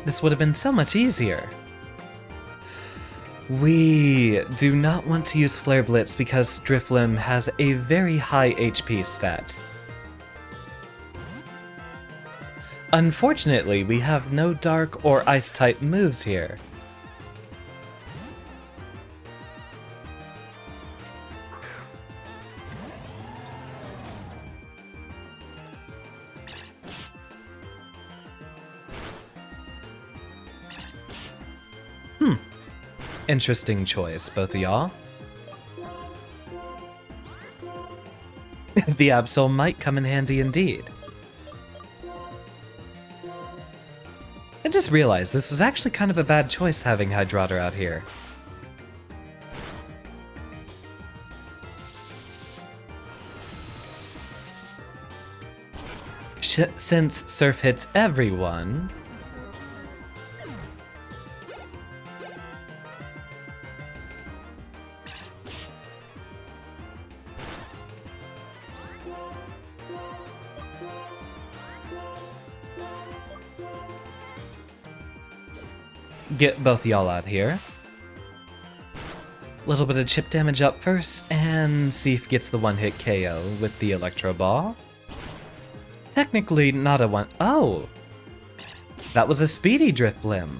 This would have been so much easier. We do not want to use Flare Blitz because Drifloon has a very high HP stat. Unfortunately, we have no Dark or Ice-type moves here. Interesting choice, both of y'all. The Absol might come in handy indeed. I just realized this was actually kind of a bad choice having Hydrodder out here. Since Surf hits everyone... Get both y'all out here. Little bit of chip damage up first, and Seif gets the one-hit KO with the Electro Ball. Technically not a one- oh! That was a speedy Drifblim.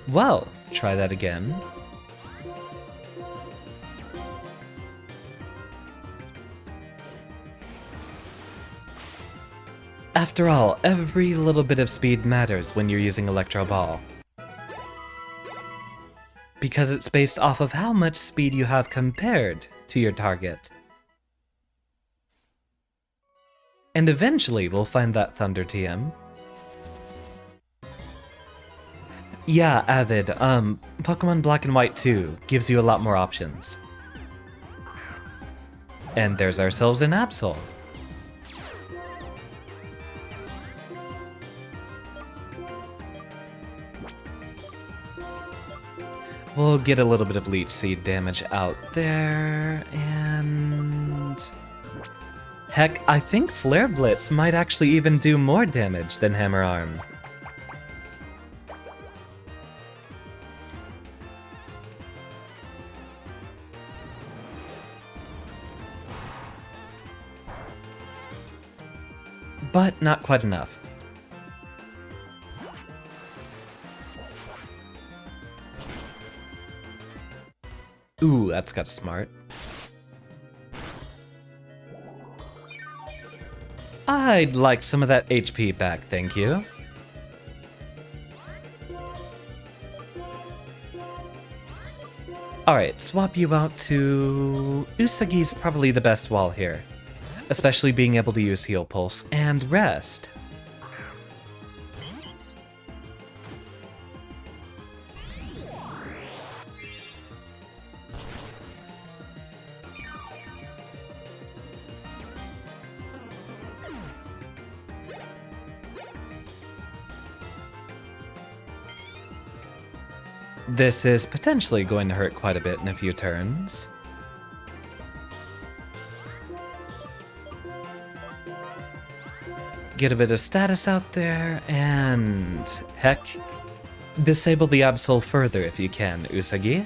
Well, try that again. After all, every little bit of speed matters when you're using Electro Ball. Because it's based off of how much speed you have compared to your target. And eventually we'll find that Thunder TM. Yeah, Avid, Pokemon Black and White 2 gives you a lot more options. And there's ourselves an Absol. We'll get a little bit of Leech Seed damage out there, and... Heck, I think Flare Blitz might actually even do more damage than Hammer Arm. But not quite enough. Ooh, that's got a smart. I'd like some of that HP back, thank you. Alright, swap you out to... Usagi's probably the best wall here. Especially being able to use Heal Pulse and Rest. This is potentially going to hurt quite a bit in a few turns. Get a bit of status out there, and heck, disable the Absol further if you can, Usagi.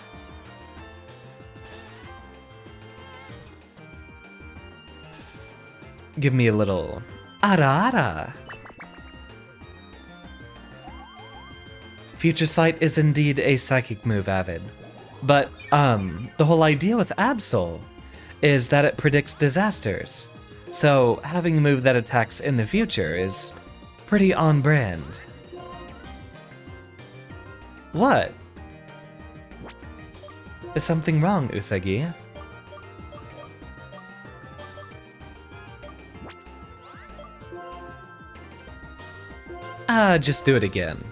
Give me a little ara ara. Future Sight is indeed a psychic move, Avid. But, the whole idea with Absol is that it predicts disasters. So, having a move that attacks in the future is pretty on brand. What? Is something wrong, Usagi? Just do it again.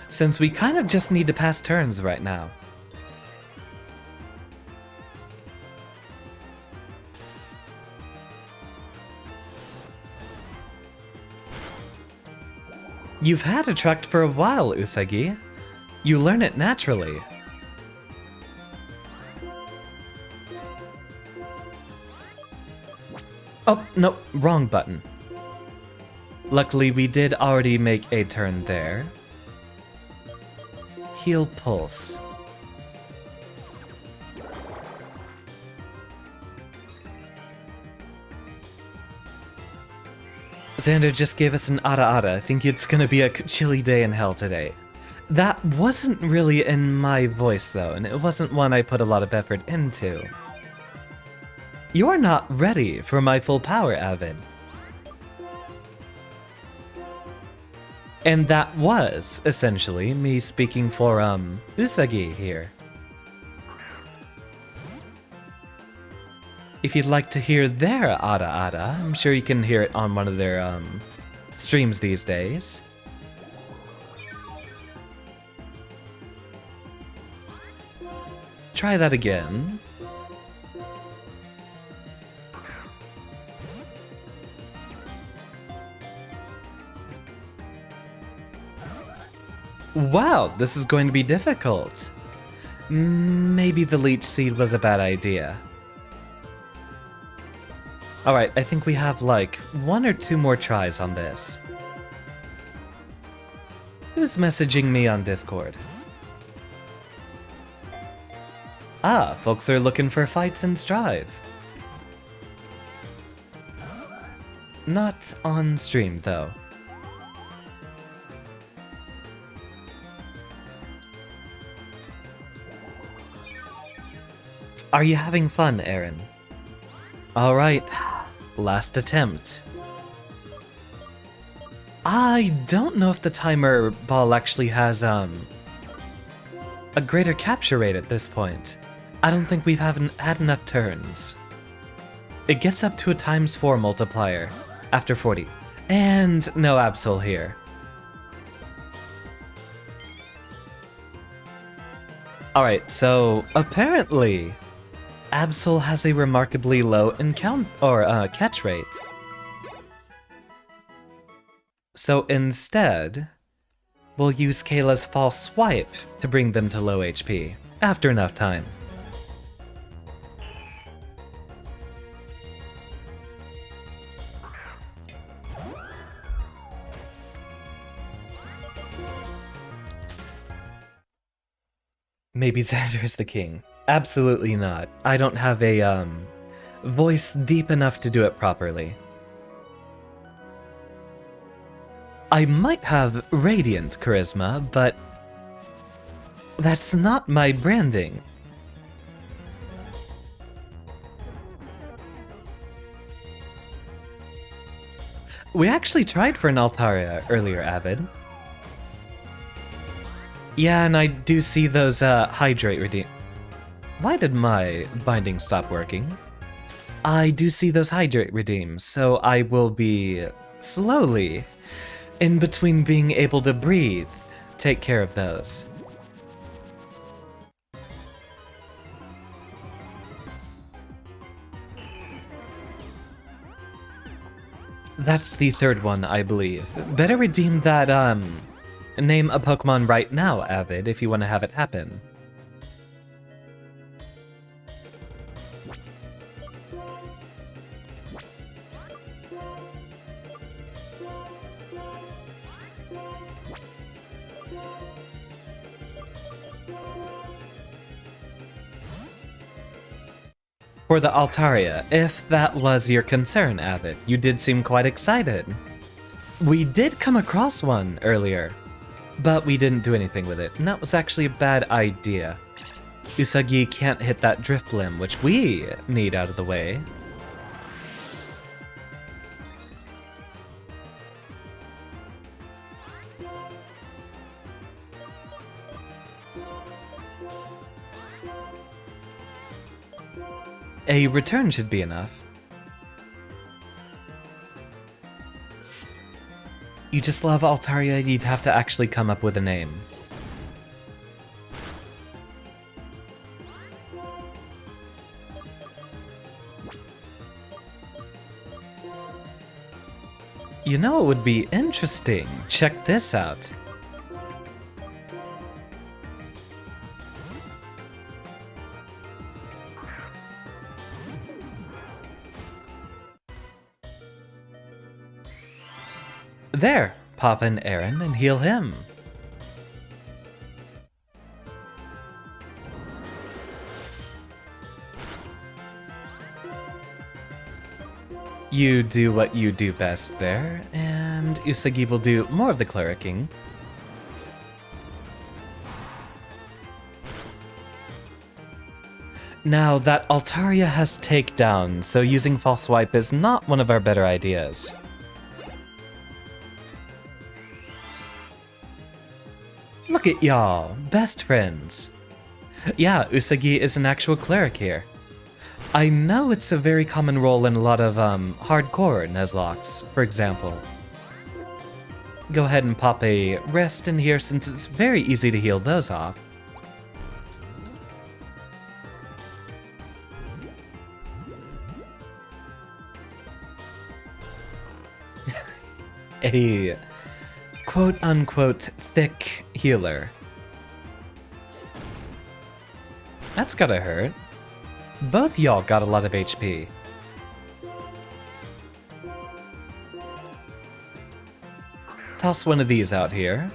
Since we kind of just need to pass turns right now. You've had Attract for a while, Usagi. You learn it naturally. Oh, no, wrong button. Luckily, we did already make a turn there. Heal Pulse. Xander just gave us an ara-ara. I think it's gonna be a chilly day in hell today. That wasn't really in my voice though, and it wasn't one I put a lot of effort into. You're not ready for my full power, Avid. And that was, essentially, me speaking for, Usagi here. If you'd like to hear their ara-ara, I'm sure you can hear it on one of their, streams these days. Try that again. Wow, this is going to be difficult. Maybe the leech seed was a bad idea. Alright, I think we have like 1 or 2 more tries on this. Who's messaging me on Discord? Ah, folks are looking for fights and strive. Not on stream, though. Are you having fun, Aaron? Alright, last attempt. I don't know if the timer ball actually has, a greater capture rate at this point. I don't think we've had enough turns. It gets up to a ×4 multiplier after 40. And no Absol here. Alright, so apparently Absol has a remarkably low catch rate. So instead, we'll use Kayla's false swipe to bring them to low HP after enough time. Maybe Xander is the king. Absolutely not. I don't have a, voice deep enough to do it properly. I might have radiant charisma, but that's not my branding. We actually tried for an Altaria earlier, Avid. Yeah, and I do see those, hydrate redeem. Why did my binding stop working? I do see those hydrate redeems, so I will be slowly, in between being able to breathe, take care of those. That's the third one, I believe. Better redeem that, name a Pokemon right now, Avid, if you want to have it happen. For the Altaria, if that was your concern, Abbott, you did seem quite excited. We did come across one earlier, but we didn't do anything with it, and that was actually a bad idea. Usagi can't hit that drift limb, which we need out of the way. A return should be enough. You just love Altaria, you'd have to actually come up with a name. You know what would be interesting? Check this out. There! Pop in Aaron and heal him. You do what you do best there, and Usagi will do more of the clericking. Now, that Altaria has takedown, so using False Swipe is not one of our better ideas. Look at y'all, best friends. Yeah, Usagi is an actual cleric here. I know it's a very common role in a lot of hardcore Nuzlockes, for example. Go ahead and pop a rest in here since it's very easy to heal those off. A quote-unquote thick healer. That's gotta hurt. Both y'all got a lot of HP. Toss one of these out here.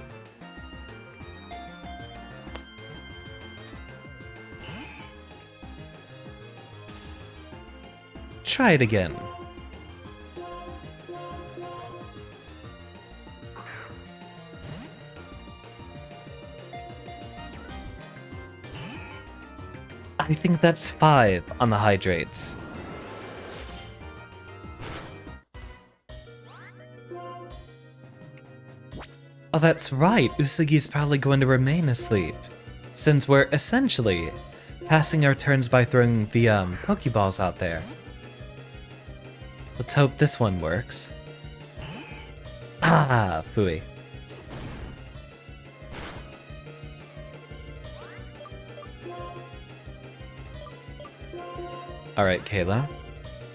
Try it again. I think that's 5 on the hydrates. Oh, that's right. Usagi's probably going to remain asleep, since we're essentially passing our turns by throwing the Pokeballs out there. Let's hope this one works. Ah, phooey. Alright, Kayla.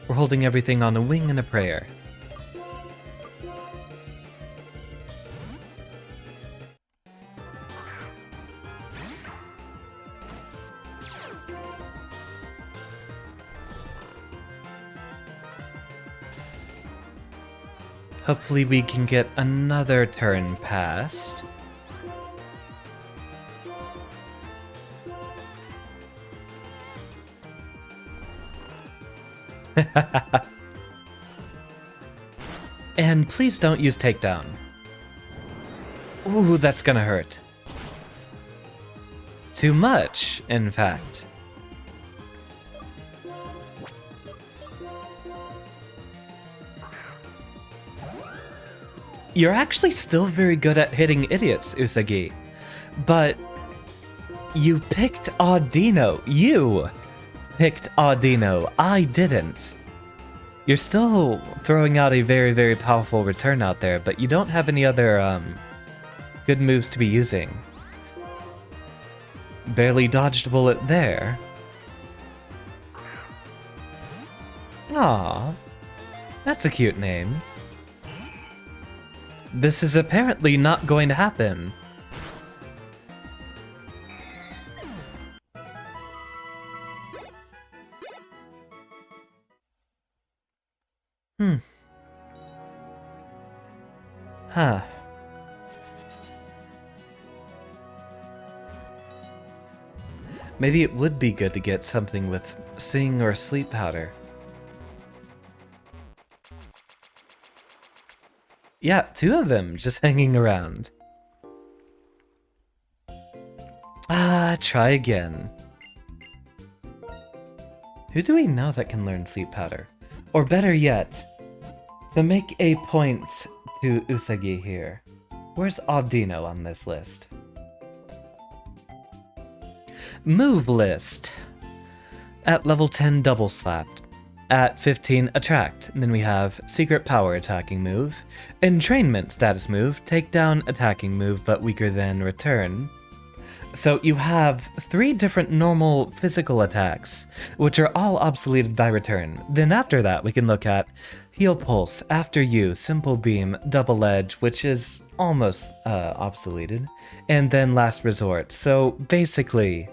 We're holding everything on a wing and a prayer. Hopefully we can get another turn passed. And please don't use takedown. Ooh, that's gonna hurt. Too much, in fact. You're actually still very good at hitting idiots, Usagi. But you picked Audino. You picked Audino. I didn't. You're still throwing out a very, very powerful return out there, but you don't have any other good moves to be using. Barely dodged a bullet there. Aww. That's a cute name. This is apparently not going to happen. Huh. Maybe it would be good to get something with sing or sleep powder. Yeah, 2 of them just hanging around. Try again. Who do we know that can learn sleep powder? Or better yet, to make a point to Usagi here, where's Audino on this list? Move list. At level 10, double slapped. At 15, attract. And then we have secret power attacking move. Entrainment status move, takedown attacking move but weaker than return. So you have 3 different normal physical attacks, which are all obsoleted by return. Then after that, we can look at Heal Pulse, After You, Simple Beam, Double Edge, which is almost obsoleted, and then Last Resort. So basically,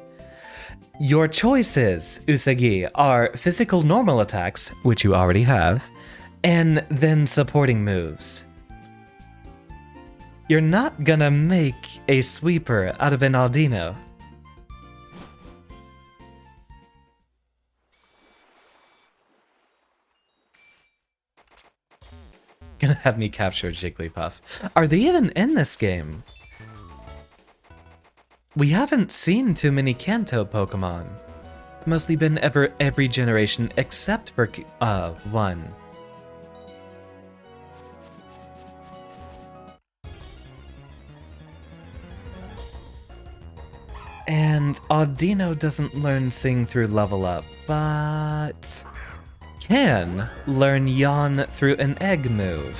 your choices, Usagi, are physical normal attacks, which you already have, and then supporting moves. You're not gonna make a sweeper out of an Audino. Gonna have me capture Jigglypuff. Are they even in this game? We haven't seen too many Kanto Pokemon. It's mostly been every generation except for one. And Audino doesn't learn Sing through level up, but can learn Yawn through an egg move.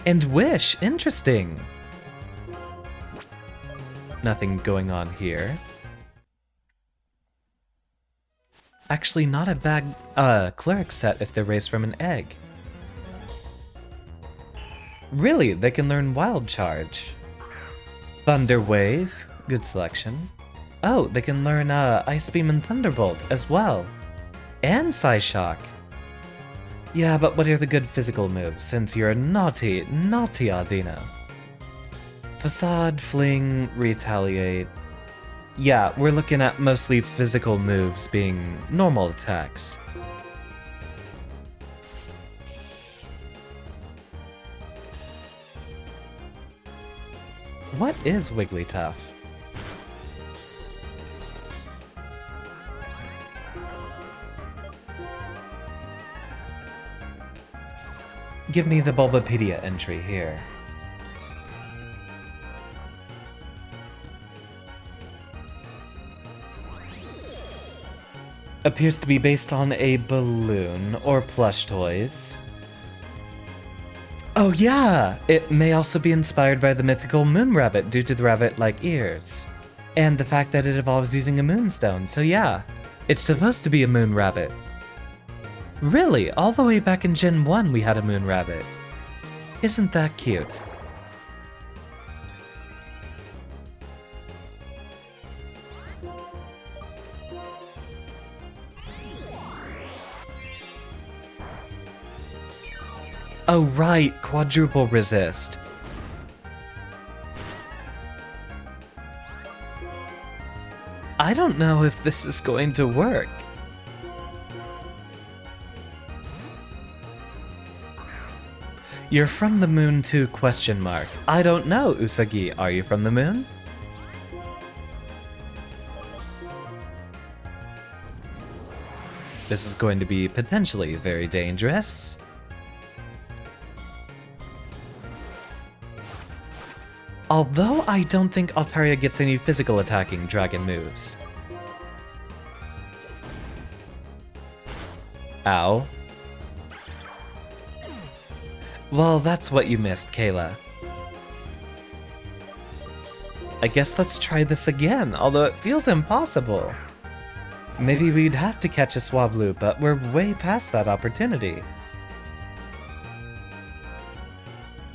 And Wish, interesting. Nothing going on here. Actually, not a bad cleric set if they're raised from an egg. Really, they can learn Wild Charge. Thunder Wave, good selection. Oh, they can learn Ice Beam and Thunderbolt as well. And Psyshock. Yeah, but what are the good physical moves since you're a naughty, naughty Audino? Facade, Fling, Retaliate. Yeah, we're looking at mostly physical moves being normal attacks. What is Wigglytuff? Give me the Bulbapedia entry here. Appears to be based on a balloon or plush toys. Oh yeah! It may also be inspired by the mythical moon rabbit due to the rabbit-like ears. And the fact that it evolves using a moonstone, so yeah. It's supposed to be a moon rabbit. Really? All the way back in Gen 1 we had a moon rabbit. Isn't that cute? Oh right, quadruple resist. I don't know if this is going to work. You're from the moon too, question mark. I don't know, Usagi, are you from the moon? This is going to be potentially very dangerous. Although I don't think Altaria gets any physical attacking dragon moves. Ow. Well, that's what you missed, Kayla. I guess let's try this again, although it feels impossible. Maybe we'd have to catch a Swablu, but we're way past that opportunity.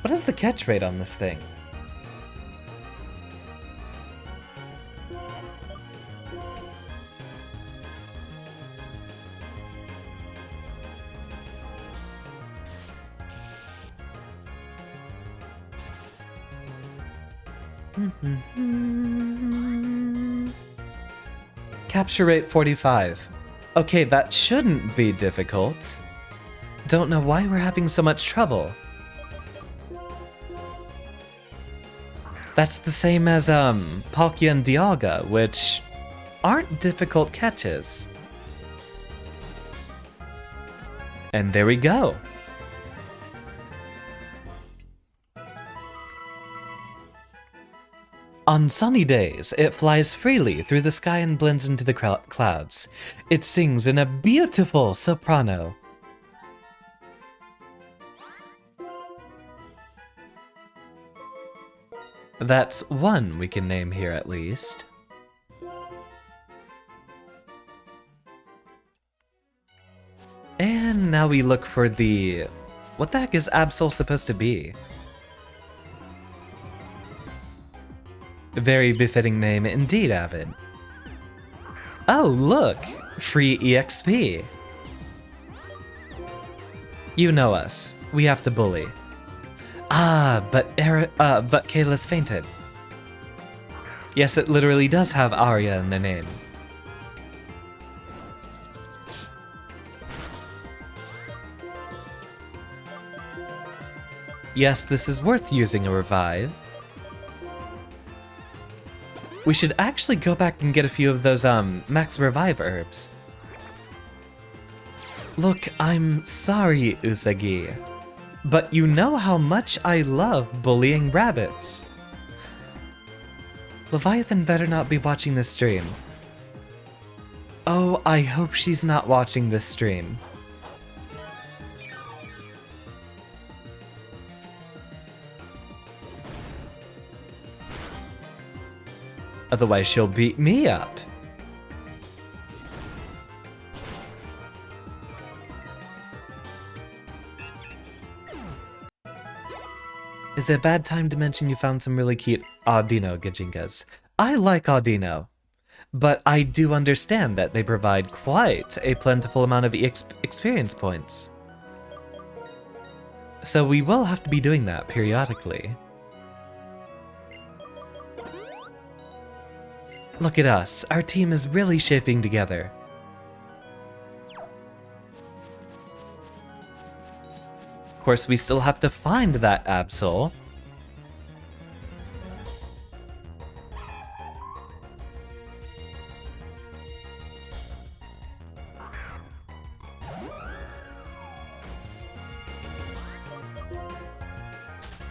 What is the catch rate on this thing? Capture rate 45. Okay, that shouldn't be difficult. Don't know why we're having so much trouble. That's the same as, Palkia and Dialga, which aren't difficult catches. And there we go. On sunny days, it flies freely through the sky and blends into the clouds. It sings in a beautiful soprano. That's one we can name here at least. And now we look for the... What the heck is Absol supposed to be? Very befitting name indeed, Avid. Oh, look! Free EXP! You know us. We have to bully. Ah, but Kayla's fainted. Yes, it literally does have Arya in the name. Yes, this is worth using a revive. We should actually go back and get a few of those, max revive herbs. Look, I'm sorry, Usagi, but you know how much I love bullying rabbits. Leviathan better not be watching this stream. Oh, I hope she's not watching this stream. Otherwise, she'll beat me up. Is it a bad time to mention you found some really cute Audino Gajinkas? I like Audino, but I do understand that they provide quite a plentiful amount of experience points. So we will have to be doing that periodically. Look at us, our team is really shaping together. Of course, we still have to find that Absol.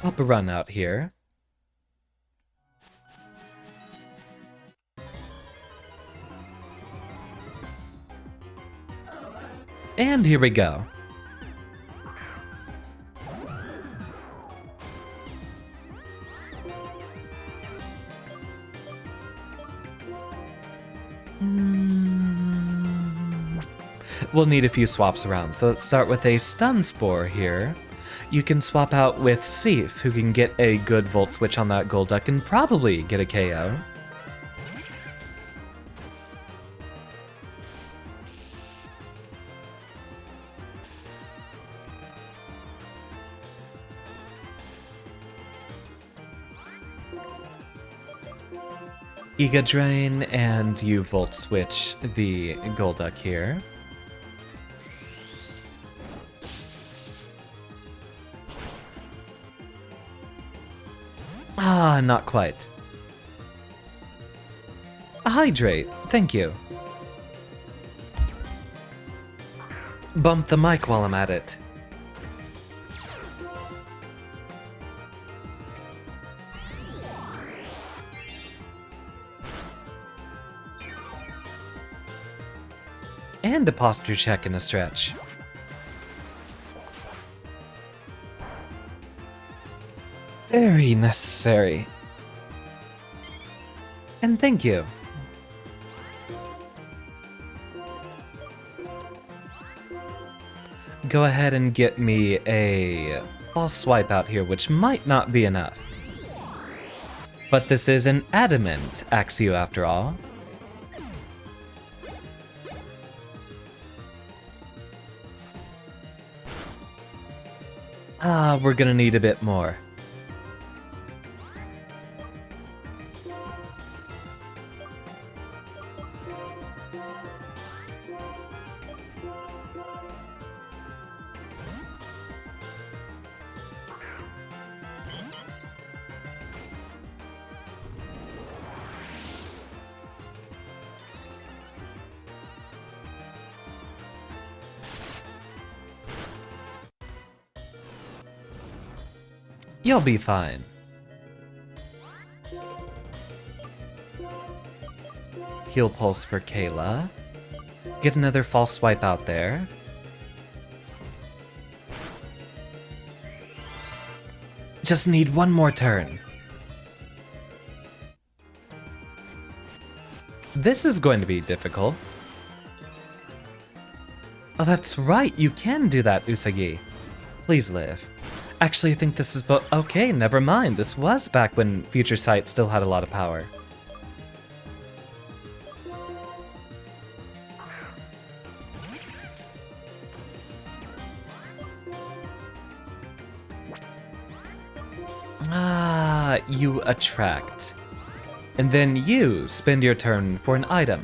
Pop a run out here. And here we go. We'll need a few swaps around, so let's start with a Stun Spore here. You can swap out with Seif, who can get a good Volt Switch on that Golduck and probably get a KO. Giga Drain, and you Volt Switch the Golduck here. Ah, not quite. A Hydrate, thank you. Bump the mic while I'm at it. And a posture check in a stretch. Very necessary. And thank you. Go ahead and get me a false swipe out here, which might not be enough. But this is an adamant Axio after all. Ah, we're gonna need a bit more. You'll be fine. Heal Pulse for Kayla. Get another false swipe out there. Just need one more turn. This is going to be difficult. Oh, that's right, you can do that, Usagi. Please live. Actually, I think this is okay, never mind. This was back when Future Sight still had a lot of power. Ah, you attract. And then you spend your turn for an item.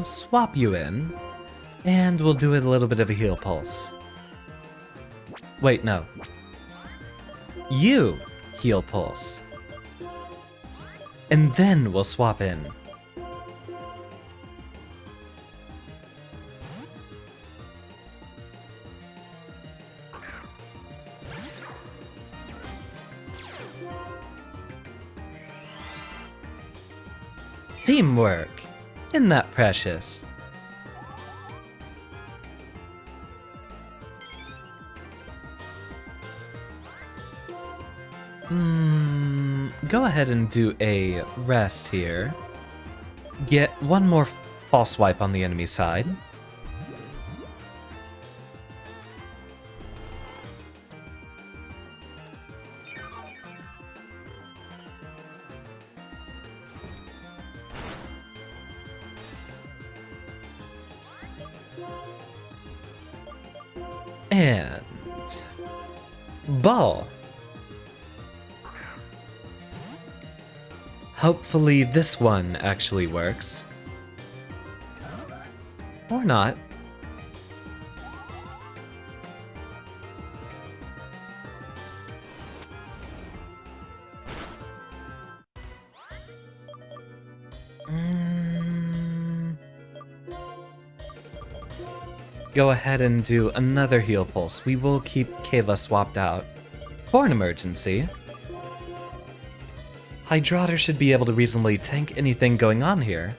Swap you in, and we'll do a little bit of a heal pulse. Wait, no. You heal pulse. And then we'll swap in. Teamwork! Isn't that precious? Go ahead and do a rest here. Get one more false swipe on the enemy side. And ball. Hopefully this one actually works. Or not. Go ahead and do another heal pulse. We will keep Kayla swapped out for an emergency. Hydraughter should be able to reasonably tank anything going on here.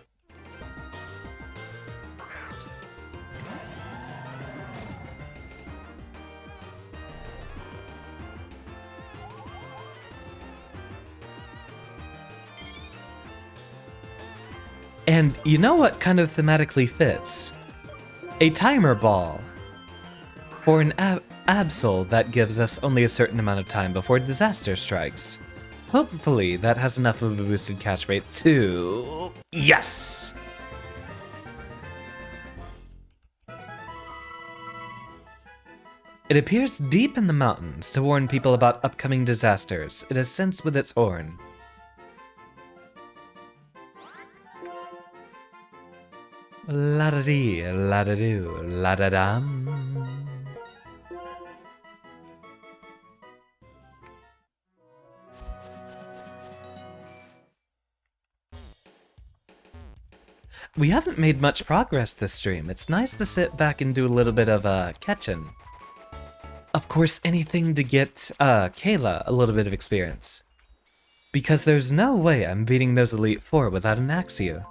And you know what kind of thematically fits? A timer ball. For an Absol that gives us only a certain amount of time before disaster strikes. Hopefully that has enough of a boosted catch rate to... Yes! It appears deep in the mountains to warn people about upcoming disasters. It has sensed with its horn. La-da-dee, la-da-doo, la-da-dum. We haven't made much progress this stream. It's nice to sit back and do a little bit of catching. Of course, anything to get Kayla a little bit of experience. Because there's no way I'm beating those Elite Four without an Axio.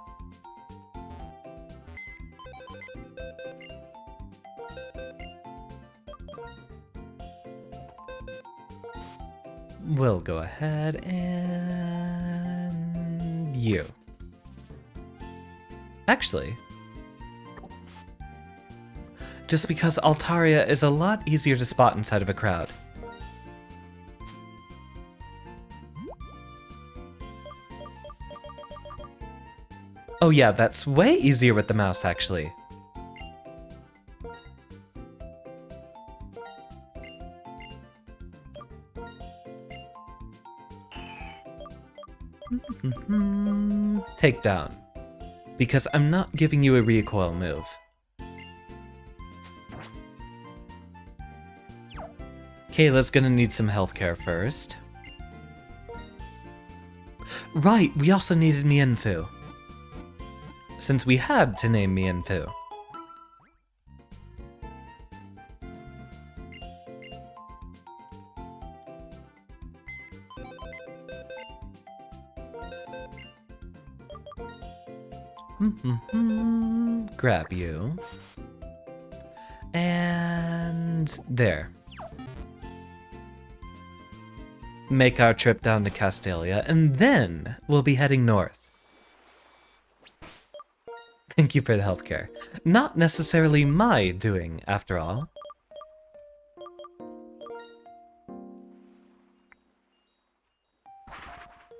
We'll go ahead and... you. Actually, just because Altaria is a lot easier to spot inside of a crowd. Oh yeah, that's way easier with the mouse, actually. Takedown. Because I'm not giving you a recoil move. Kayla's gonna need some healthcare first. Right, we also needed Mienfu. Since we had to name Mienfu. Grab you. And there. Make our trip down to Castalia, and then we'll be heading north. Thank you for the healthcare. Not necessarily my doing, after all.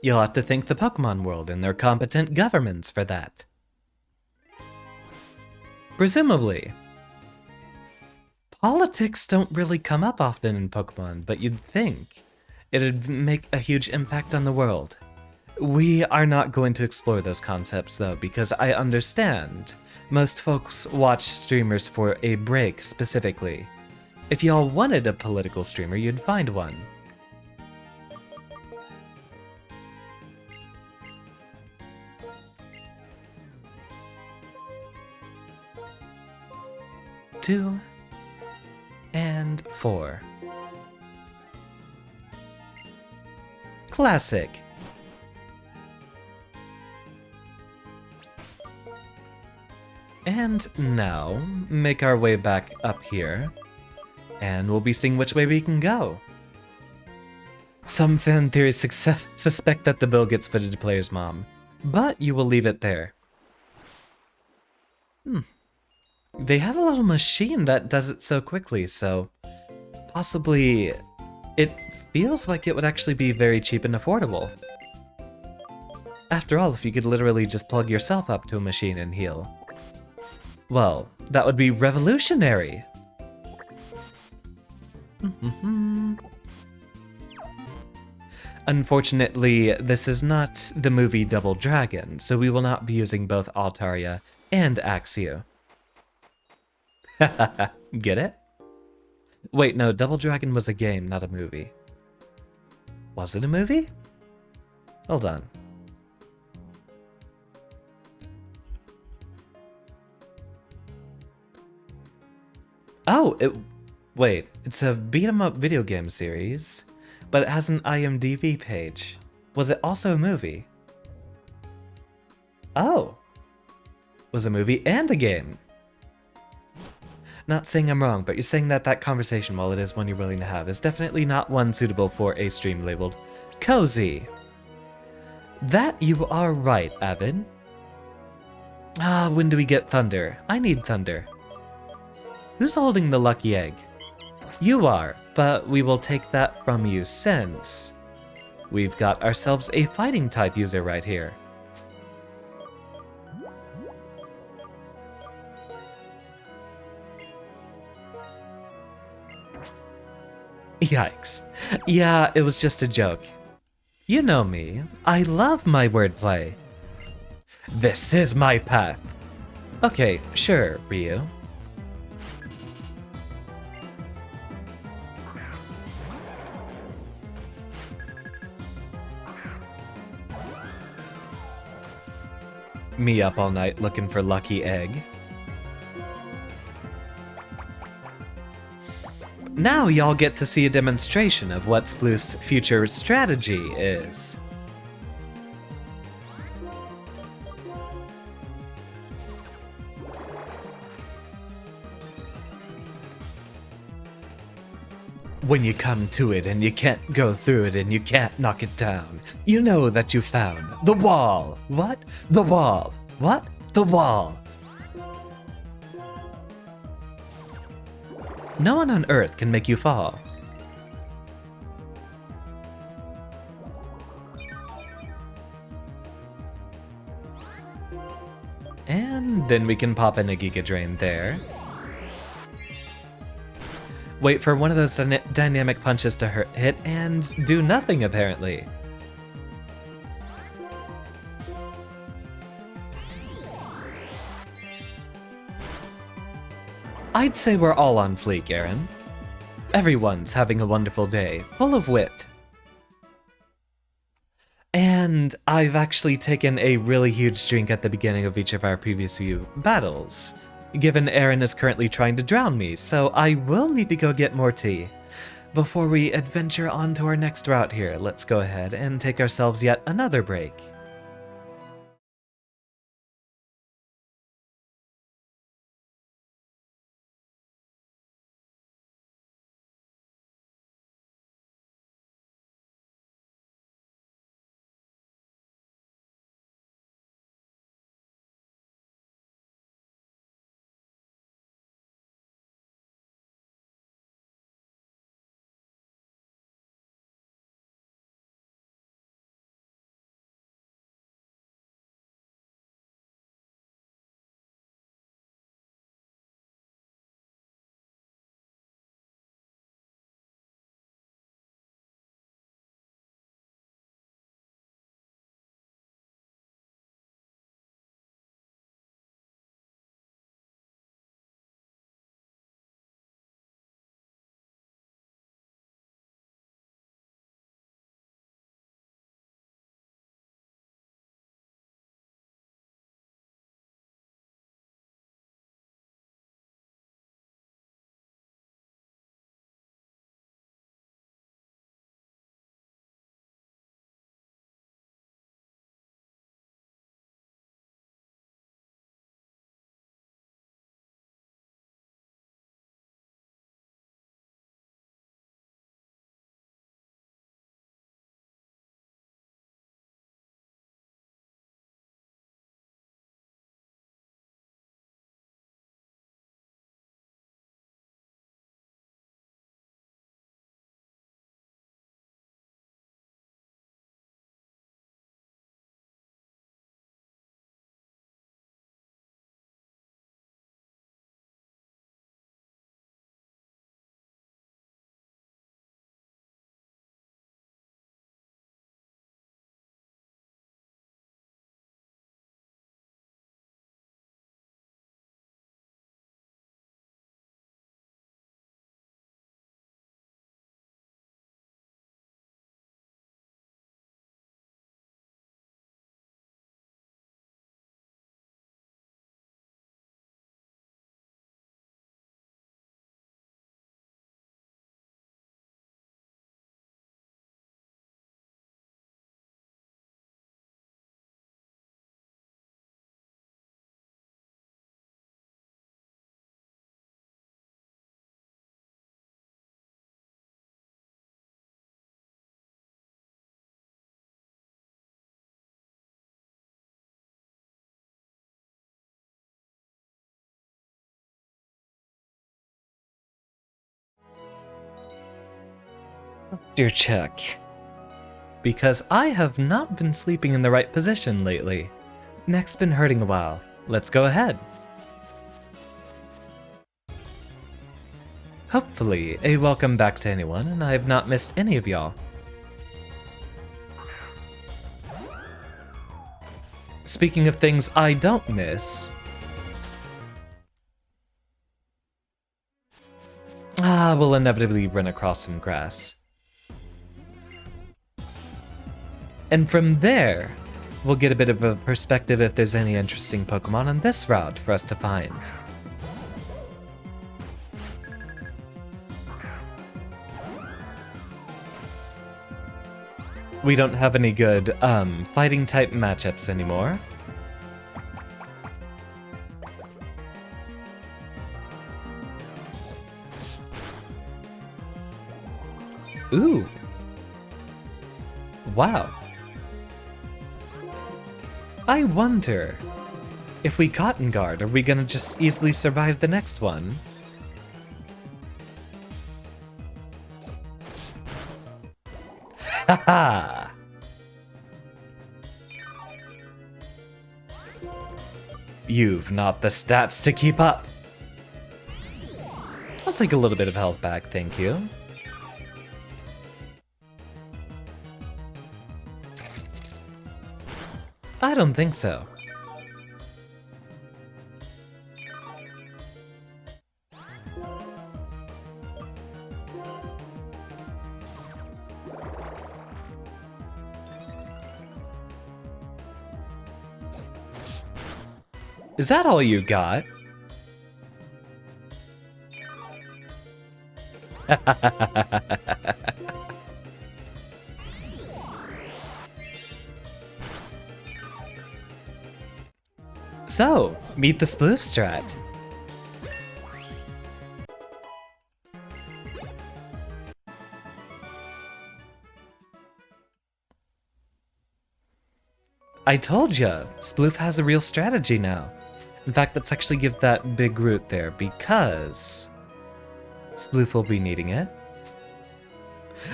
You'll have to thank the Pokemon world and their competent governments for that. Presumably. Politics don't really come up often in Pokemon, but you'd think it'd make a huge impact on the world. We are not going to explore those concepts though, because I understand most folks watch streamers for a break specifically. If y'all wanted a political streamer, you'd find one. Two and 4. Classic. And now, make our way back up here, and we'll be seeing which way we can go. Some fan theories suspect that the bill gets footed to player's mom, but you will leave it there. They have a little machine that does it so quickly, so possibly it feels like it would actually be very cheap and affordable. After all, if you could literally just plug yourself up to a machine and heal. Well, that would be revolutionary! Unfortunately, this is not the movie Double Dragon, so we will not be using both Altaria and Axio. Get it? Wait, no, Double Dragon was a game, not a movie. Was it a movie? Hold on. Oh, wait, it's a beat-em-up video game series, but it has an IMDb page. Was it also a movie? Oh. Was a movie and a game. Not saying I'm wrong, but you're saying that that conversation, while it is one you're willing to have, is definitely not one suitable for a stream labeled cozy. That you are right, Avid. Ah, when do we get thunder? I need thunder. Who's holding the lucky egg? You are, but we will take that from you since we've got ourselves a fighting type user right here. Yikes. Yeah, it was just a joke. You know me. I love my wordplay. This is my path. Okay, sure, Ryu. Me up all night looking for lucky egg. Now y'all get to see a demonstration of what Sploof's future strategy is. When you come to it and you can't go through it and you can't knock it down, you know that you found the wall. What? The wall. What? The wall. No one on Earth can make you fall. And then we can pop in a Giga Drain there. Wait for one of those dynamic punches to hit and do nothing, apparently. I'd say we're all on fleek, Aaron. everyone's having a wonderful day, full of wit. And I've actually taken a really huge drink at the beginning of each of our previous few battles, given Aaron is currently trying to drown me, so I will need to go get more tea. Before we adventure on to our next route here, let's go ahead and take ourselves yet another break. Dear check. Because I have not been sleeping in the right position lately. Neck's been hurting a while. Let's go ahead. Hopefully, a welcome back to anyone, and I have not missed any of y'all. Speaking of things I don't miss... we'll inevitably run across some grass. And from there, we'll get a bit of a perspective if there's any interesting Pokemon on this route for us to find. We don't have any good, fighting type matchups anymore. Ooh. Wow. I wonder, if we Cotton Guard, are we gonna just easily survive the next one? Haha! You've not the stats to keep up. I'll take a little bit of health back, thank you. I don't think so. Is that all you got? So, meet the Sploof strat. I told ya, Sploof has a real strategy now. In fact, let's actually give that big root there, because Sploof will be needing it.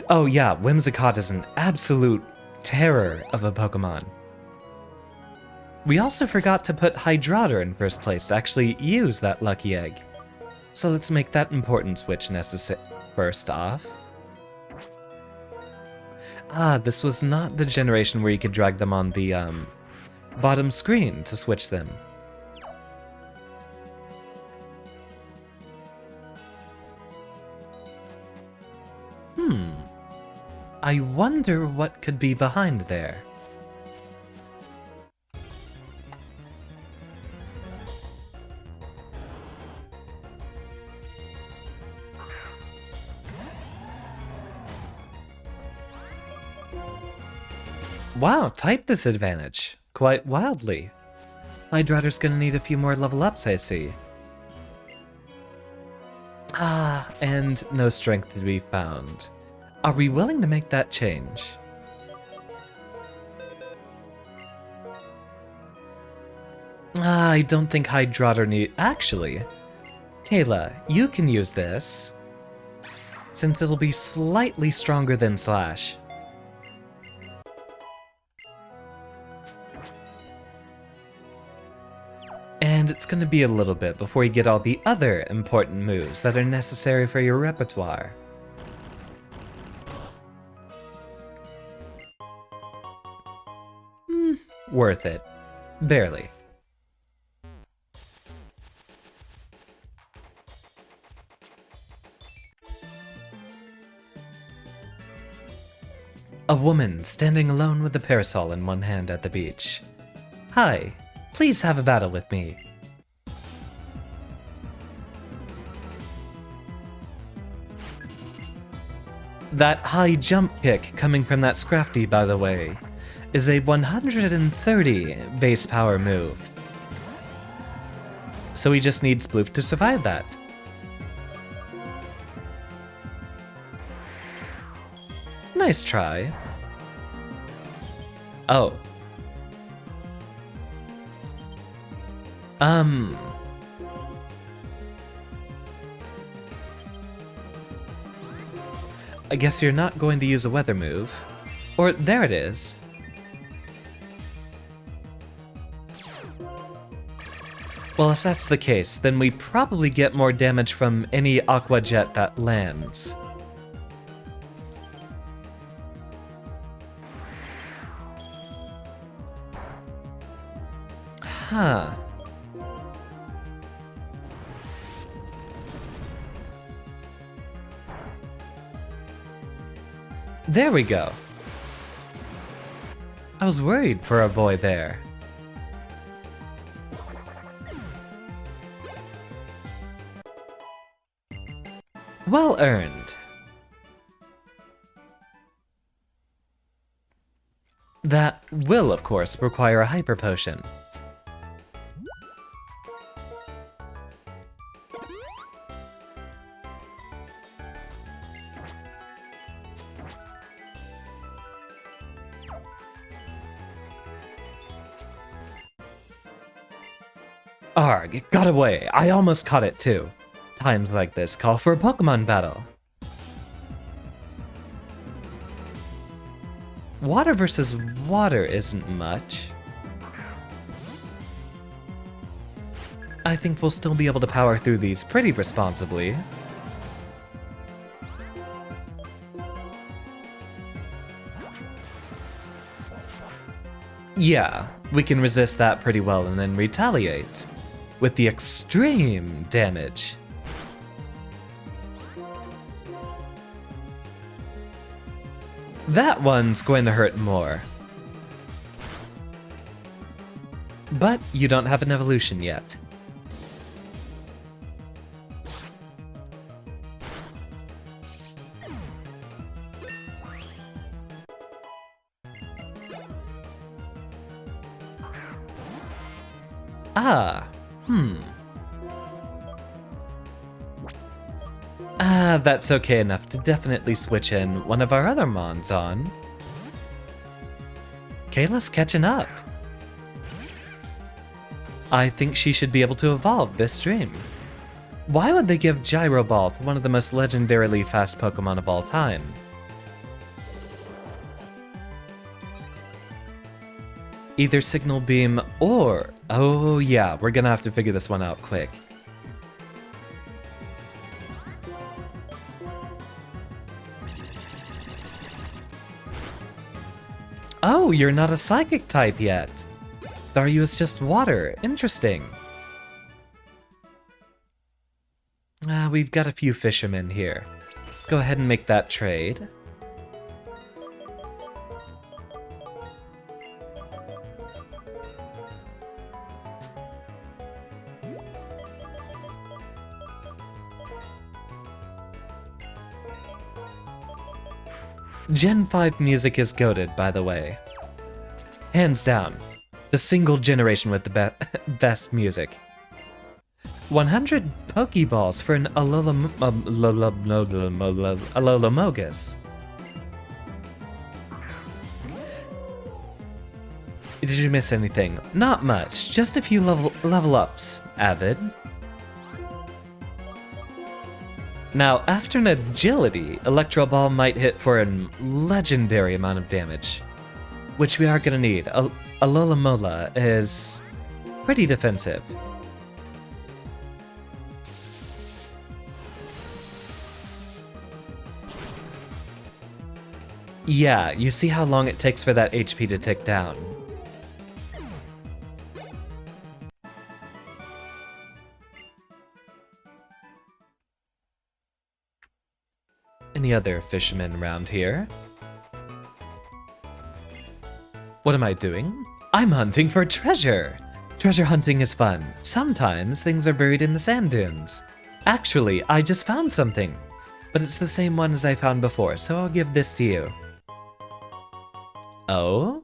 Oh yeah, Whimsicott is an absolute terror of a Pokemon. We also forgot to put Hydrodder in first place to actually use that lucky egg. So let's make that important switch necessary first off. Ah, this was not the generation where you could drag them on the bottom screen to switch them. I wonder what could be behind there. Wow, type disadvantage. Quite wildly. Hydrodder's gonna need a few more level ups, I see. Ah, and no strength to be found. Are we willing to make that change? I don't think Hydrodder need— Actually, Kayla, you can use this, since it'll be slightly stronger than Slash. And it's gonna be a little bit before you get all the other important moves that are necessary for your repertoire. Worth it. Barely. A woman standing alone with a parasol in one hand at the beach. Hi, please have a battle with me. That high jump kick coming from that Scrafty, by the way, is a 130 base power move. So he just needs Sploof to survive that. Nice try. Oh. I guess you're not going to use a weather move. Or there it is. Well, if that's the case, then we probably get more damage from any Aqua Jet that lands. Huh. There we go. I was worried for our boy there. Well earned. That will, of course, require a Hyper Potion. Arg, it got away. I almost caught it too. Times like this call for a Pokemon battle. Water versus water isn't much. I think we'll still be able to power through these pretty responsibly. Yeah, we can resist that pretty well and then retaliate with the extreme damage. That one's going to hurt more. But you don't have an evolution yet. That's okay enough to definitely switch in one of our other mons on. Kayla's catching up. I think she should be able to evolve this stream. Why would they give Gyro Ball to one of the most legendarily fast Pokemon of all time? Either Signal Beam or... Oh yeah, we're gonna have to figure this one out quick. Oh, you're not a Psychic type yet! Staryu is just water. Interesting. We've got a few fishermen here. Let's go ahead and make that trade. Gen 5 music is goated, by the way. Hands down. The single generation with the best music. 100 Pokeballs for an Alolomogus. Did you miss anything? Not much, just a few level ups, Avid. Now, after an agility, Electro Ball might hit for a legendary amount of damage, which we are gonna need. Alola is pretty defensive. Yeah, you see how long it takes for that HP to tick down. Any other fishermen around here? What am I doing? I'm hunting for treasure! Treasure hunting is fun. Sometimes things are buried in the sand dunes. Actually, I just found something. But it's the same one as I found before, so I'll give this to you. Oh?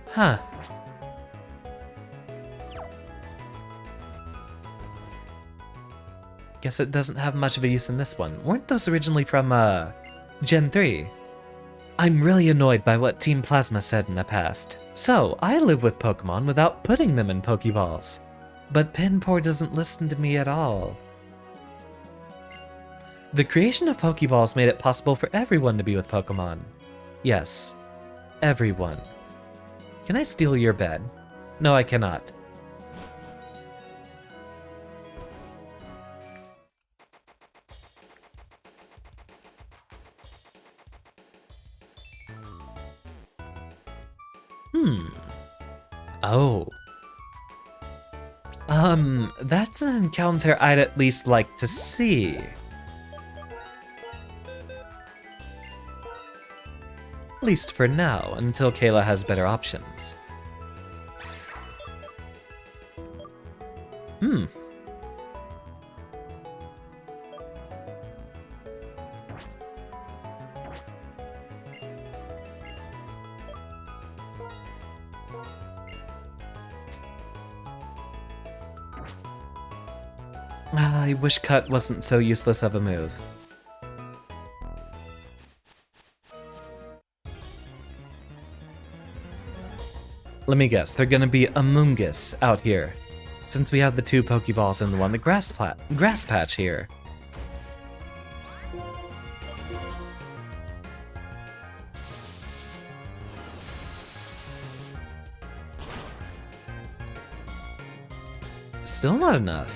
Huh. Guess it doesn't have much of a use in this one. Weren't those originally from, Gen 3? I'm really annoyed by what Team Plasma said in the past. So, I live with Pokemon without putting them in Pokeballs. But Pinpour doesn't listen to me at all. The creation of Pokeballs made it possible for everyone to be with Pokemon. Yes, everyone. Can I steal your bed? No, I cannot. Oh. That's an encounter I'd at least like to see. At least for now, until Kayla has better options. I wish Cut wasn't so useless of a move. Let me guess, they're gonna be Amoonguss out here, since we have the 2 Pokeballs and the one the grass patch here. Still not enough.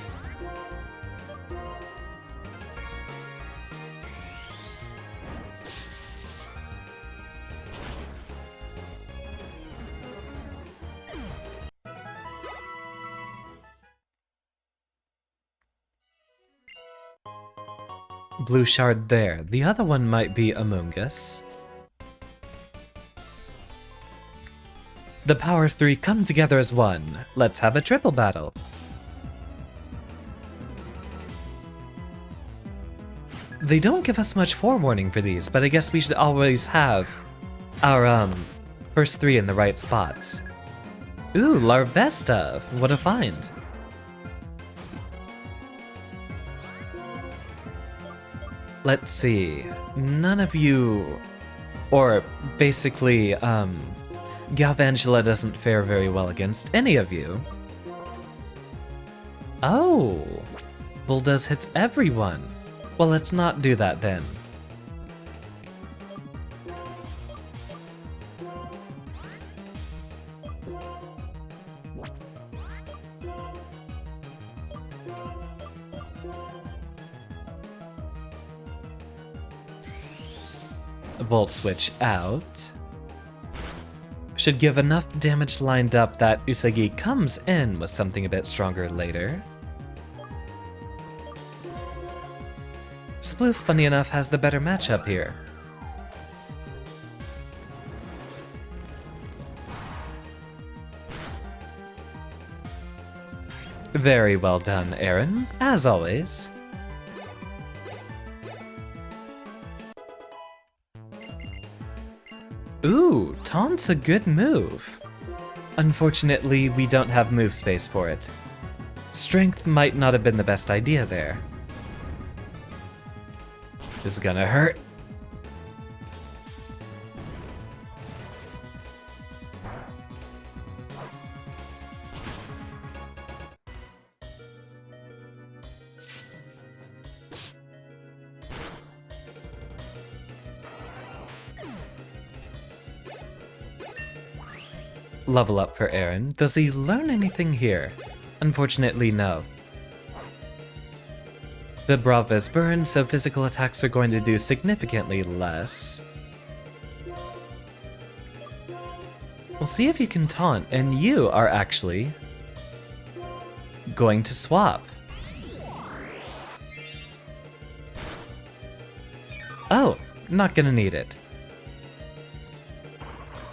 Blue shard there. The other one might be Among Us. The power three come together as one. Let's have a triple battle. They don't give us much forewarning for these, but I guess we should always have our, first three in the right spots. Ooh, Larvesta! What a find. Let's see. None of you... Or, basically, Galvangela doesn't fare very well against any of you. Oh! Bulldoze hits everyone. Well, let's not do that then. Volt switch out. Should give enough damage lined up that Usagi comes in with something a bit stronger later. Sploof, funny enough, has the better matchup here. Very well done, Aaron, as always. Ooh, Taunt's a good move. Unfortunately, we don't have move space for it. Strength might not have been the best idea there. This is gonna hurt. Level up for Aaron. Does he learn anything here? Unfortunately, no. The Brava's burned, so physical attacks are going to do significantly less. We'll see if you can taunt, and you are actually going to swap. Oh, not gonna need it.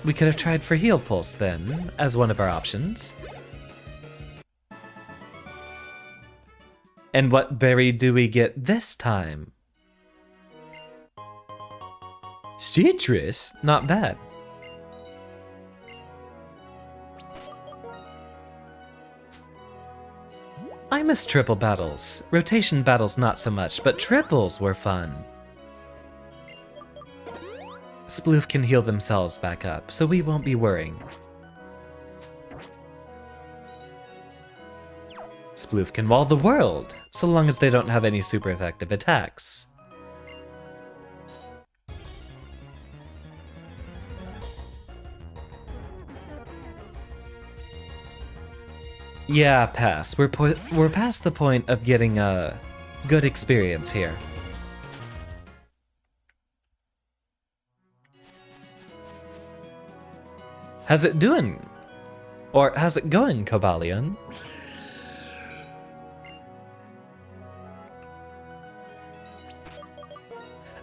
We could have tried for Heal Pulse then, as one of our options. And what berry do we get this time? Citrus? Not bad. I miss triple battles. Rotation battles not so much, but triples were fun. Sploof can heal themselves back up, so we won't be worrying. Sploof can wall the world, so long as they don't have any super effective attacks. Yeah, pass. We're past the point of getting a good experience here. How's it doing? Or how's it going, Cobalion?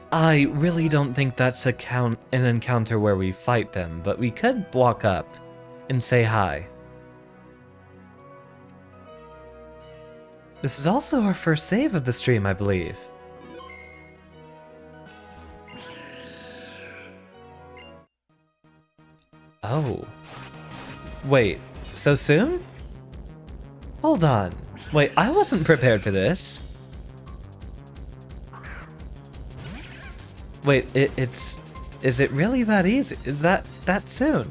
I really don't think that's an encounter where we fight them, but we could walk up and say hi. This is also our first save of the stream, I believe. Oh. Wait, so soon? Hold on. Wait, I wasn't prepared for this. Wait, is it really that easy? Is that soon?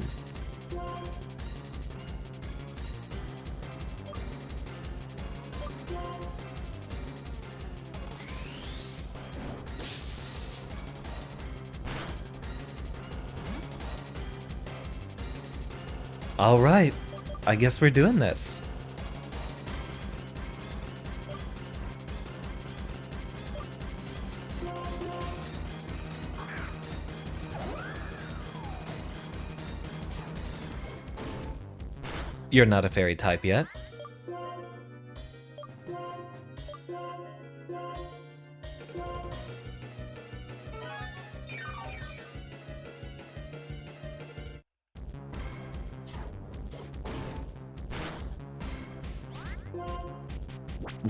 All right, I guess we're doing this. You're not a fairy type yet.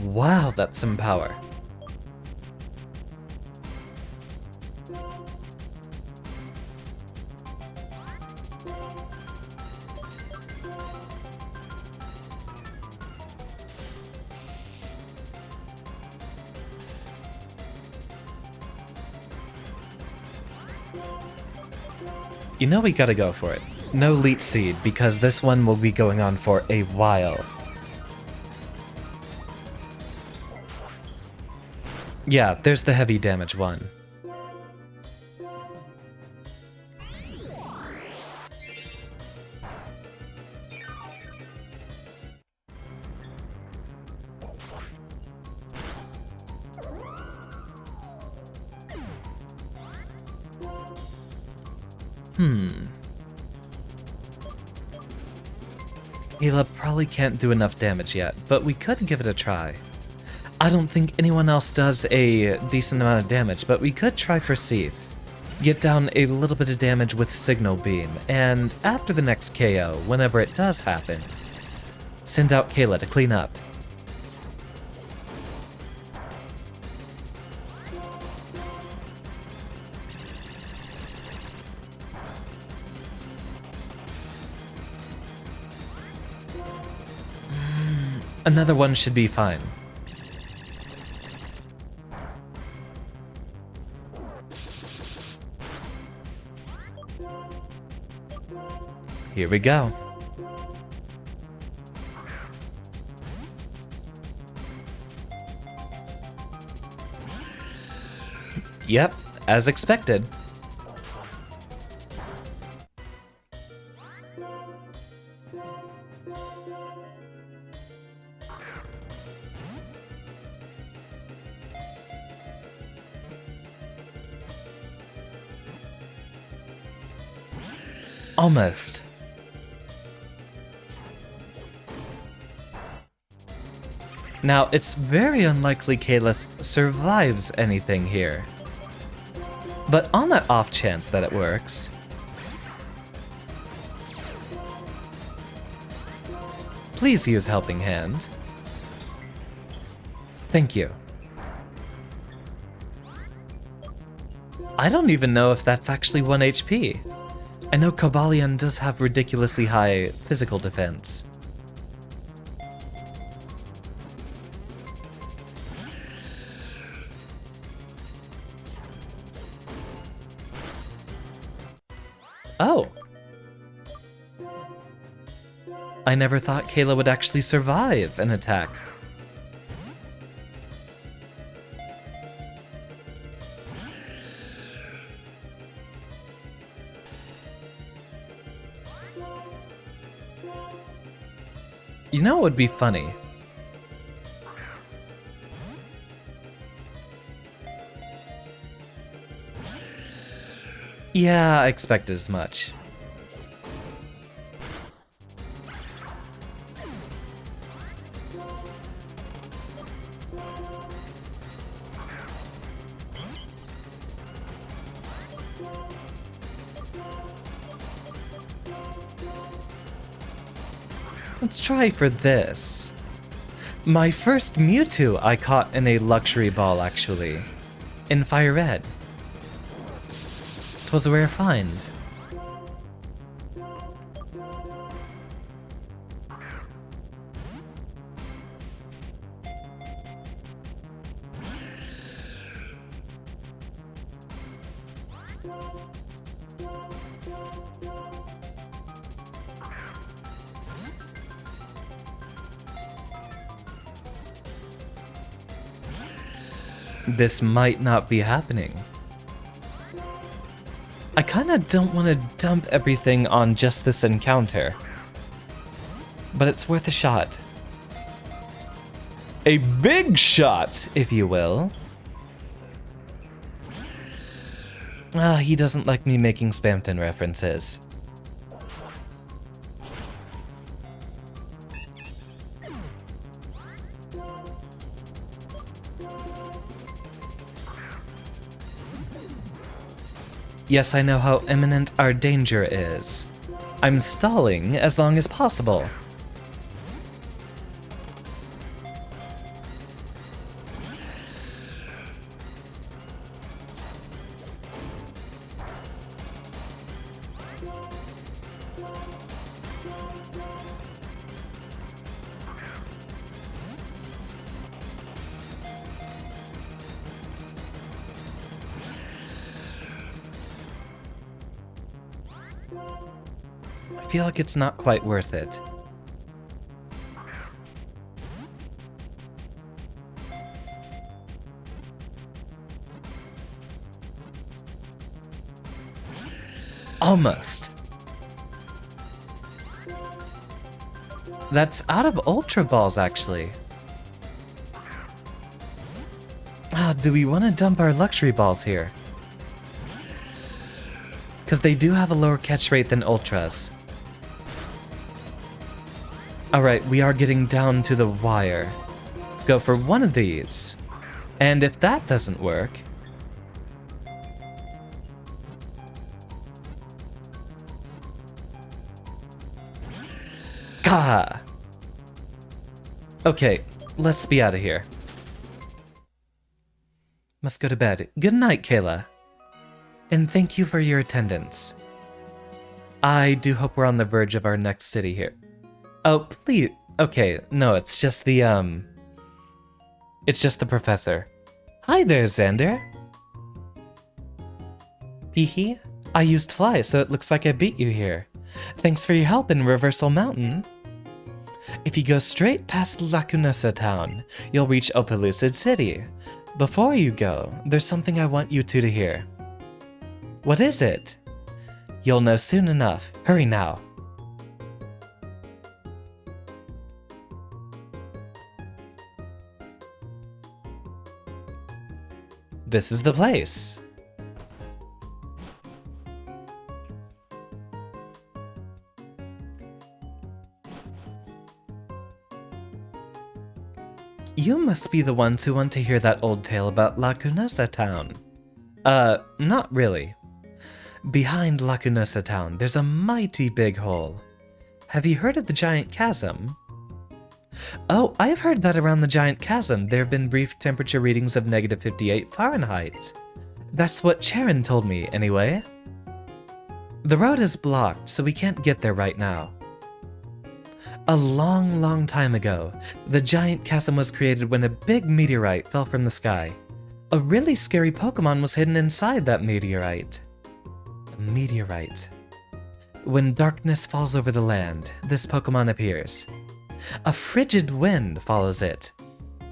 Wow, that's some power. You know we gotta go for it. No Leech Seed, because this one will be going on for a while. Yeah, there's the heavy damage one. Caleb probably can't do enough damage yet, but we could give it a try. I don't think anyone else does a decent amount of damage, but we could try for Seath. Get down a little bit of damage with Signal Beam, and after the next KO, whenever it does happen, send out Kayla to clean up. Another one should be fine. Here we go. Yep, as expected. Almost. Now, it's very unlikely Kalis survives anything here. But on that off chance that it works, please use Helping Hand. Thank you. I don't even know if that's actually 1 HP. I know Cobalion does have ridiculously high physical defense. Oh. I never thought Kayla would actually survive an attack. You know what would be funny? Yeah, I expected as much. Let's try for this. My first Mewtwo I caught in a luxury ball, actually. In Fire Red. 'Twas a rare find. This might not be happening. I kinda don't want to dump everything on just this encounter. But it's worth a shot. A big shot, if you will. Ah, he doesn't like me making Spamton references. Yes, I know how imminent our danger is. I'm stalling as long as possible. I feel like it's not quite worth it. Almost. That's out of Ultra Balls, actually. Ah, do we want to dump our luxury balls here? Because they do have a lower catch rate than Ultras. Alright, we are getting down to the wire. Let's go for one of these. And if that doesn't work... Gah! Okay, let's be out of here. Must go to bed. Good night, Kayla. And thank you for your attendance. I do hope we're on the verge of our next city here. Oh, please. Okay, no, it's just the, It's just the professor. Hi there, Xander. Hehe. I used fly, so it looks like I beat you here. Thanks for your help in Reversal Mountain. If you go straight past Lacunosa Town, you'll reach Opelucid City. Before you go, there's something I want you two to hear. What is it? You'll know soon enough. Hurry now. This is the place. You must be the ones who want to hear that old tale about Lacunosa Town. Not really. Behind Lacunosa Town, there's a mighty big hole. Have you heard of the Giant Chasm? Oh, I've heard that around the Giant Chasm there have been brief temperature readings of -58 Fahrenheit. That's what Charon told me, anyway. The road is blocked, so we can't get there right now. A long, long time ago, the Giant Chasm was created when a big meteorite fell from the sky. A really scary Pokemon was hidden inside that meteorite. A meteorite. When darkness falls over the land, this Pokemon appears. A frigid wind follows it.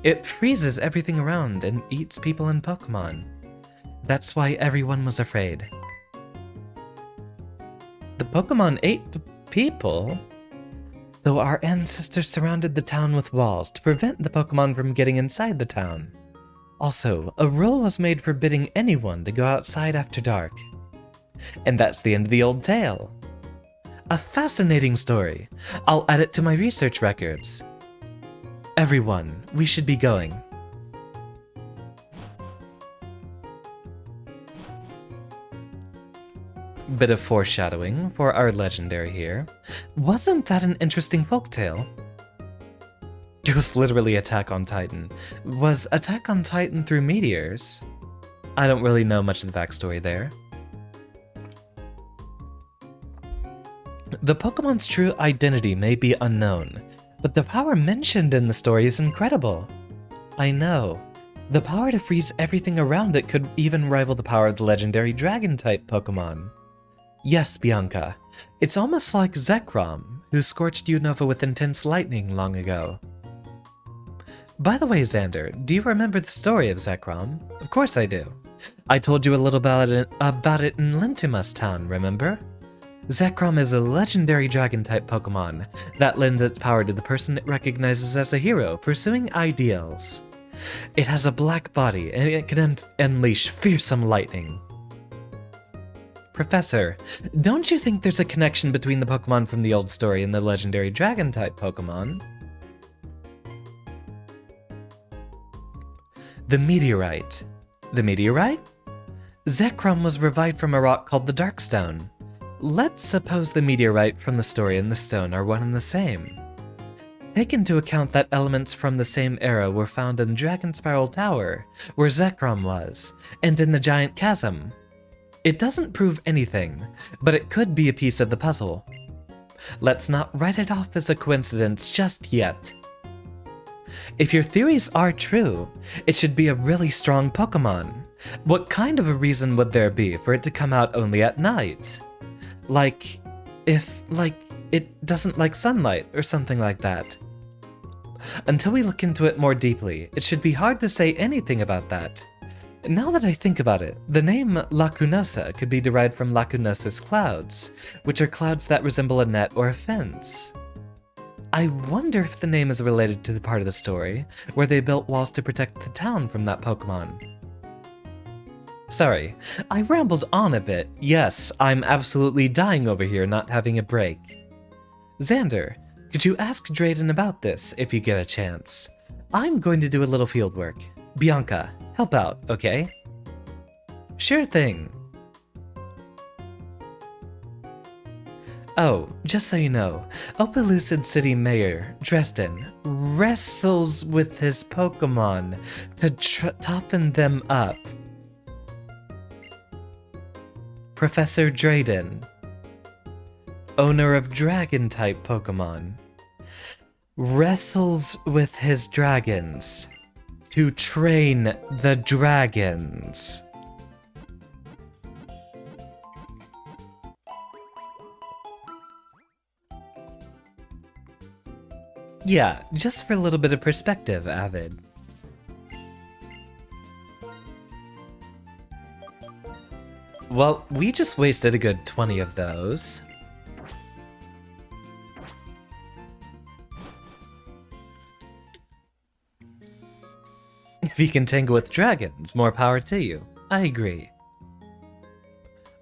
It freezes everything around and eats people and Pokemon. That's why everyone was afraid. The Pokemon ate the people? So our ancestors surrounded the town with walls to prevent the Pokemon from getting inside the town. Also, a rule was made forbidding anyone to go outside after dark. And that's the end of the old tale. A fascinating story. I'll add it to my research records. Everyone, we should be going. Bit of foreshadowing for our legendary here. Wasn't that an interesting folktale? It was literally Attack on Titan. Was Attack on Titan through meteors? I don't really know much of the backstory there. The Pokemon's true identity may be unknown, but the power mentioned in the story is incredible. I know. The power to freeze everything around it could even rival the power of the legendary Dragon-type Pokemon. Yes, Bianca. It's almost like Zekrom, who scorched Unova with intense lightning long ago. By the way, Xander, do you remember the story of Zekrom? Of course I do. I told you a little about it in Lintimus Town, remember? Zekrom is a legendary Dragon-type Pokemon that lends its power to the person it recognizes as a hero pursuing ideals. It has a black body and it can unleash fearsome lightning. Professor, don't you think there's a connection between the Pokemon from the old story and the legendary Dragon-type Pokemon? The meteorite. The meteorite? Zekrom was revived from a rock called the Darkstone. Let's suppose the meteorite from the story and the stone are one and the same. Take into account that elements from the same era were found in Dragon Spiral Tower, where Zekrom was, and in the Giant Chasm. It doesn't prove anything, but it could be a piece of the puzzle. Let's not write it off as a coincidence just yet. If your theories are true, it should be a really strong Pokemon. What kind of a reason would there be for it to come out only at night? Like, If, like, it doesn't like sunlight or something like that. Until we look into it more deeply, it should be hard to say anything about that. Now that I think about it, the name Lacunosa could be derived from Lacunosa's clouds, which are clouds that resemble a net or a fence. I wonder if the name is related to the part of the story where they built walls to protect the town from that Pokemon. Sorry, I rambled on a bit. Yes, I'm absolutely dying over here not having a break. Xander, could you ask Drayden about this if you get a chance? I'm going to do a little field work. Bianca, help out, okay? Sure thing. Oh, just so you know, Opelucid City Mayor, Dresden, wrestles with his Pokemon to toughen them up. Professor Drayden, owner of Dragon-type Pokemon, wrestles with his dragons to train the dragons. Yeah, just for a little bit of perspective, Avid. Well, we just wasted a good 20 of those. If you can tangle with dragons, more power to you. I agree.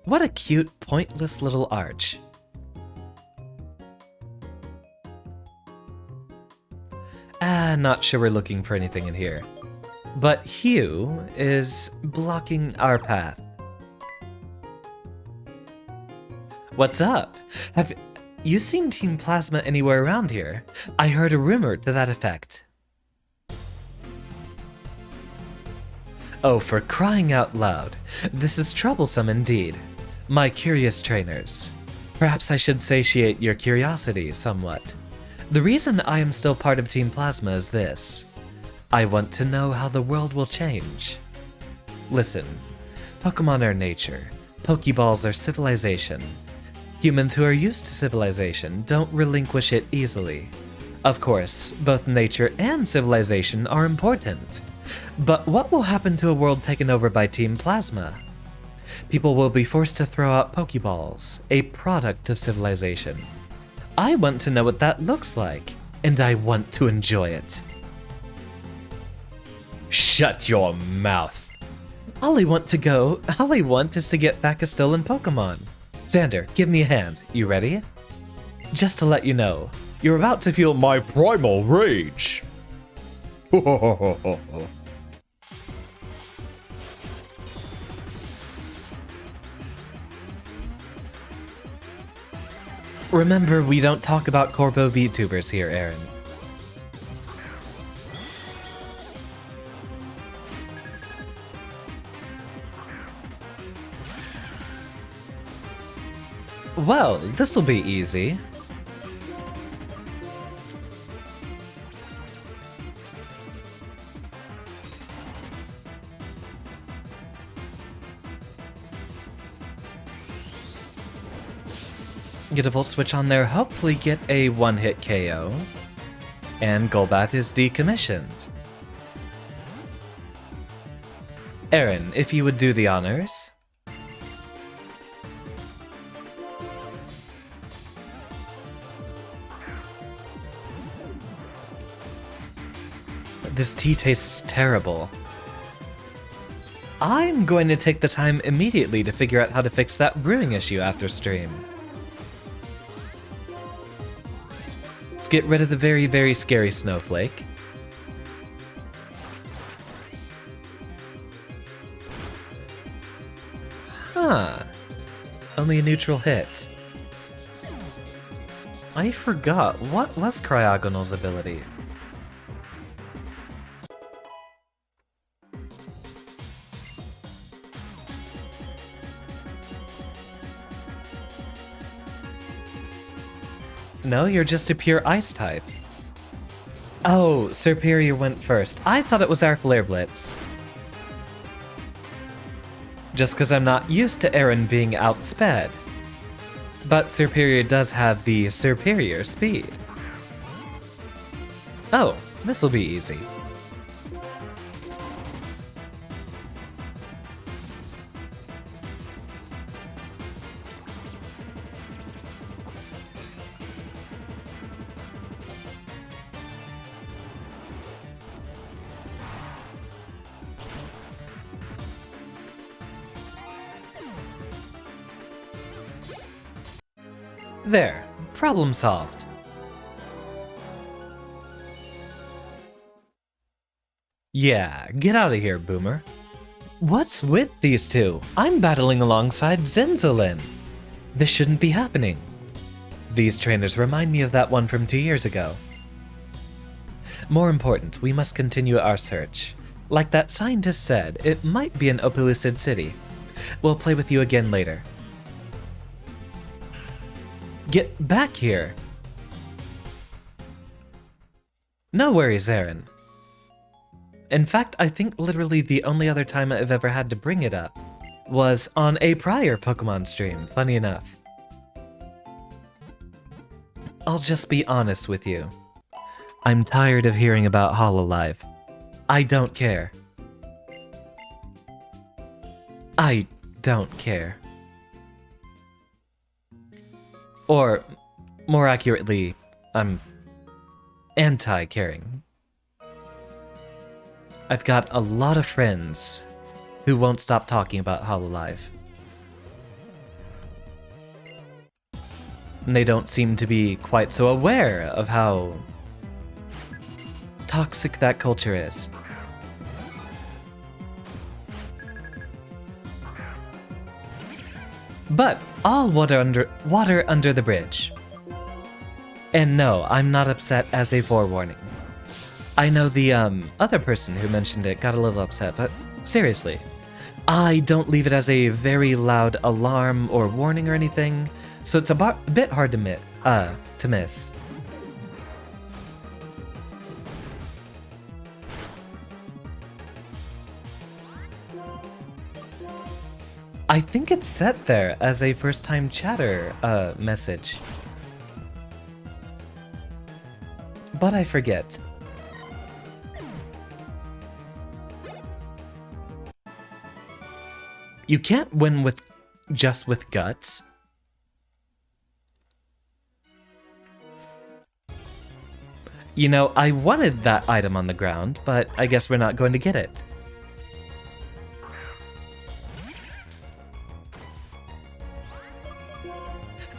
What a cute, pointless little arch. Not sure we're looking for anything in here. But Hugh is blocking our path. What's up? Have you seen Team Plasma anywhere around here? I heard a rumor to that effect. Oh, for crying out loud. This is troublesome indeed. My curious trainers. Perhaps I should satiate your curiosity somewhat. The reason I am still part of Team Plasma is this. I want to know how the world will change. Listen, Pokemon are nature. Pokeballs are civilization. Humans who are used to civilization don't relinquish it easily. Of course, both nature and civilization are important. But what will happen to a world taken over by Team Plasma? People will be forced to throw out Pokeballs, a product of civilization. I want to know what that looks like, and I want to enjoy it. Shut your mouth. All I want is to get back a stolen Pokemon. Xander, give me a hand. You ready? Just to let you know, you're about to feel my primal rage. Remember, we don't talk about Corpo VTubers here, Aaron. Well, this'll be easy. Get a Volt Switch on there, hopefully get a one-hit KO. And Golbat is decommissioned. Aaron, if you would do the honors. This tea tastes terrible. I'm going to take the time immediately to figure out how to fix that brewing issue after stream. Let's get rid of the very, very scary snowflake. Huh. Only a neutral hit. I forgot, what was Cryogonal's ability? No, you're just a pure ice type. Oh, Serperior went first. I thought it was our Flare Blitz. Just because I'm not used to Aaron being outsped. But Superior does have the superior speed. Oh, this'll be easy. There, problem solved. Yeah, get out of here, Boomer. What's with these two? I'm battling alongside Zinzolin. This shouldn't be happening. These trainers remind me of that one from 2 years ago. More important, we must continue our search. Like that scientist said, it might be an Opelucid city. We'll play with you again later. Get back here! No worries, Aaron. In fact, I think literally the only other time I've ever had to bring it up was on a prior Pokemon stream, funny enough. I'll just be honest with you. I'm tired of hearing about Hololive. I don't care. I don't care. Or, more accurately, I'm anti-caring. I've got a lot of friends who won't stop talking about Hololive. And they don't seem to be quite so aware of how toxic that culture is. But all water under the bridge. And no, I'm not upset as a forewarning. I know the other person who mentioned it got a little upset, but seriously, I don't leave it as a very loud alarm or warning or anything, so it's a bit hard to miss. I think it's set there as a first-time chatter message. But I forget. You can't win with just with guts. You know, I wanted that item on the ground, but I guess we're not going to get it.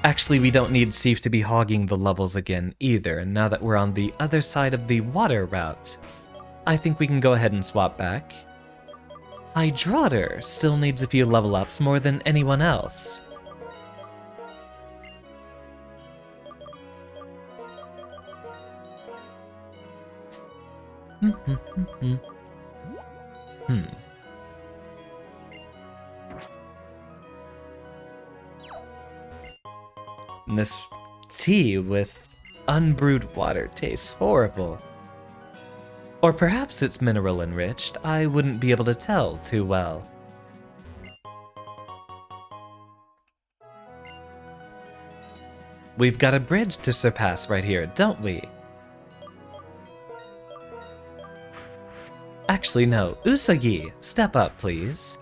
Actually, we don't need Steve to be hogging the levels again either, now that we're on the other side of the water route. I think we can go ahead and swap back. Hydrotter still needs a few level ups more than anyone else. This tea with unbrewed water tastes horrible. Or perhaps it's mineral enriched, I wouldn't be able to tell too well. We've got a bridge to surpass right here, don't we? Actually, no. Usagi, step up, please.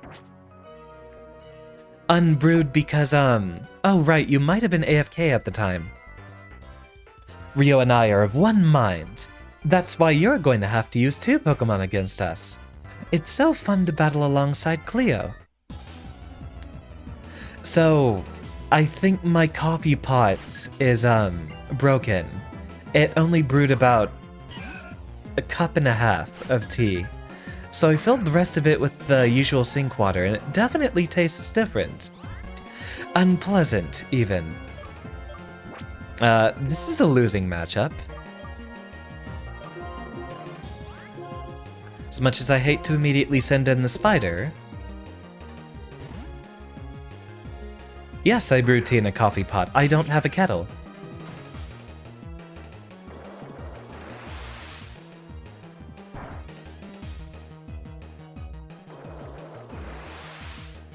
Unbrewed because, oh right, you might have been AFK at the time. Rio and I are of one mind. That's why you're going to have to use 2 Pokemon against us. It's so fun to battle alongside Cleo. So, I think my coffee pot is, broken. It only brewed about a cup and a half of tea. So I filled the rest of it with the usual sink water, and it definitely tastes different. Unpleasant, even. This is a losing matchup. As much as I hate to immediately send in the spider. Yes, I brew tea in a coffee pot. I don't have a kettle.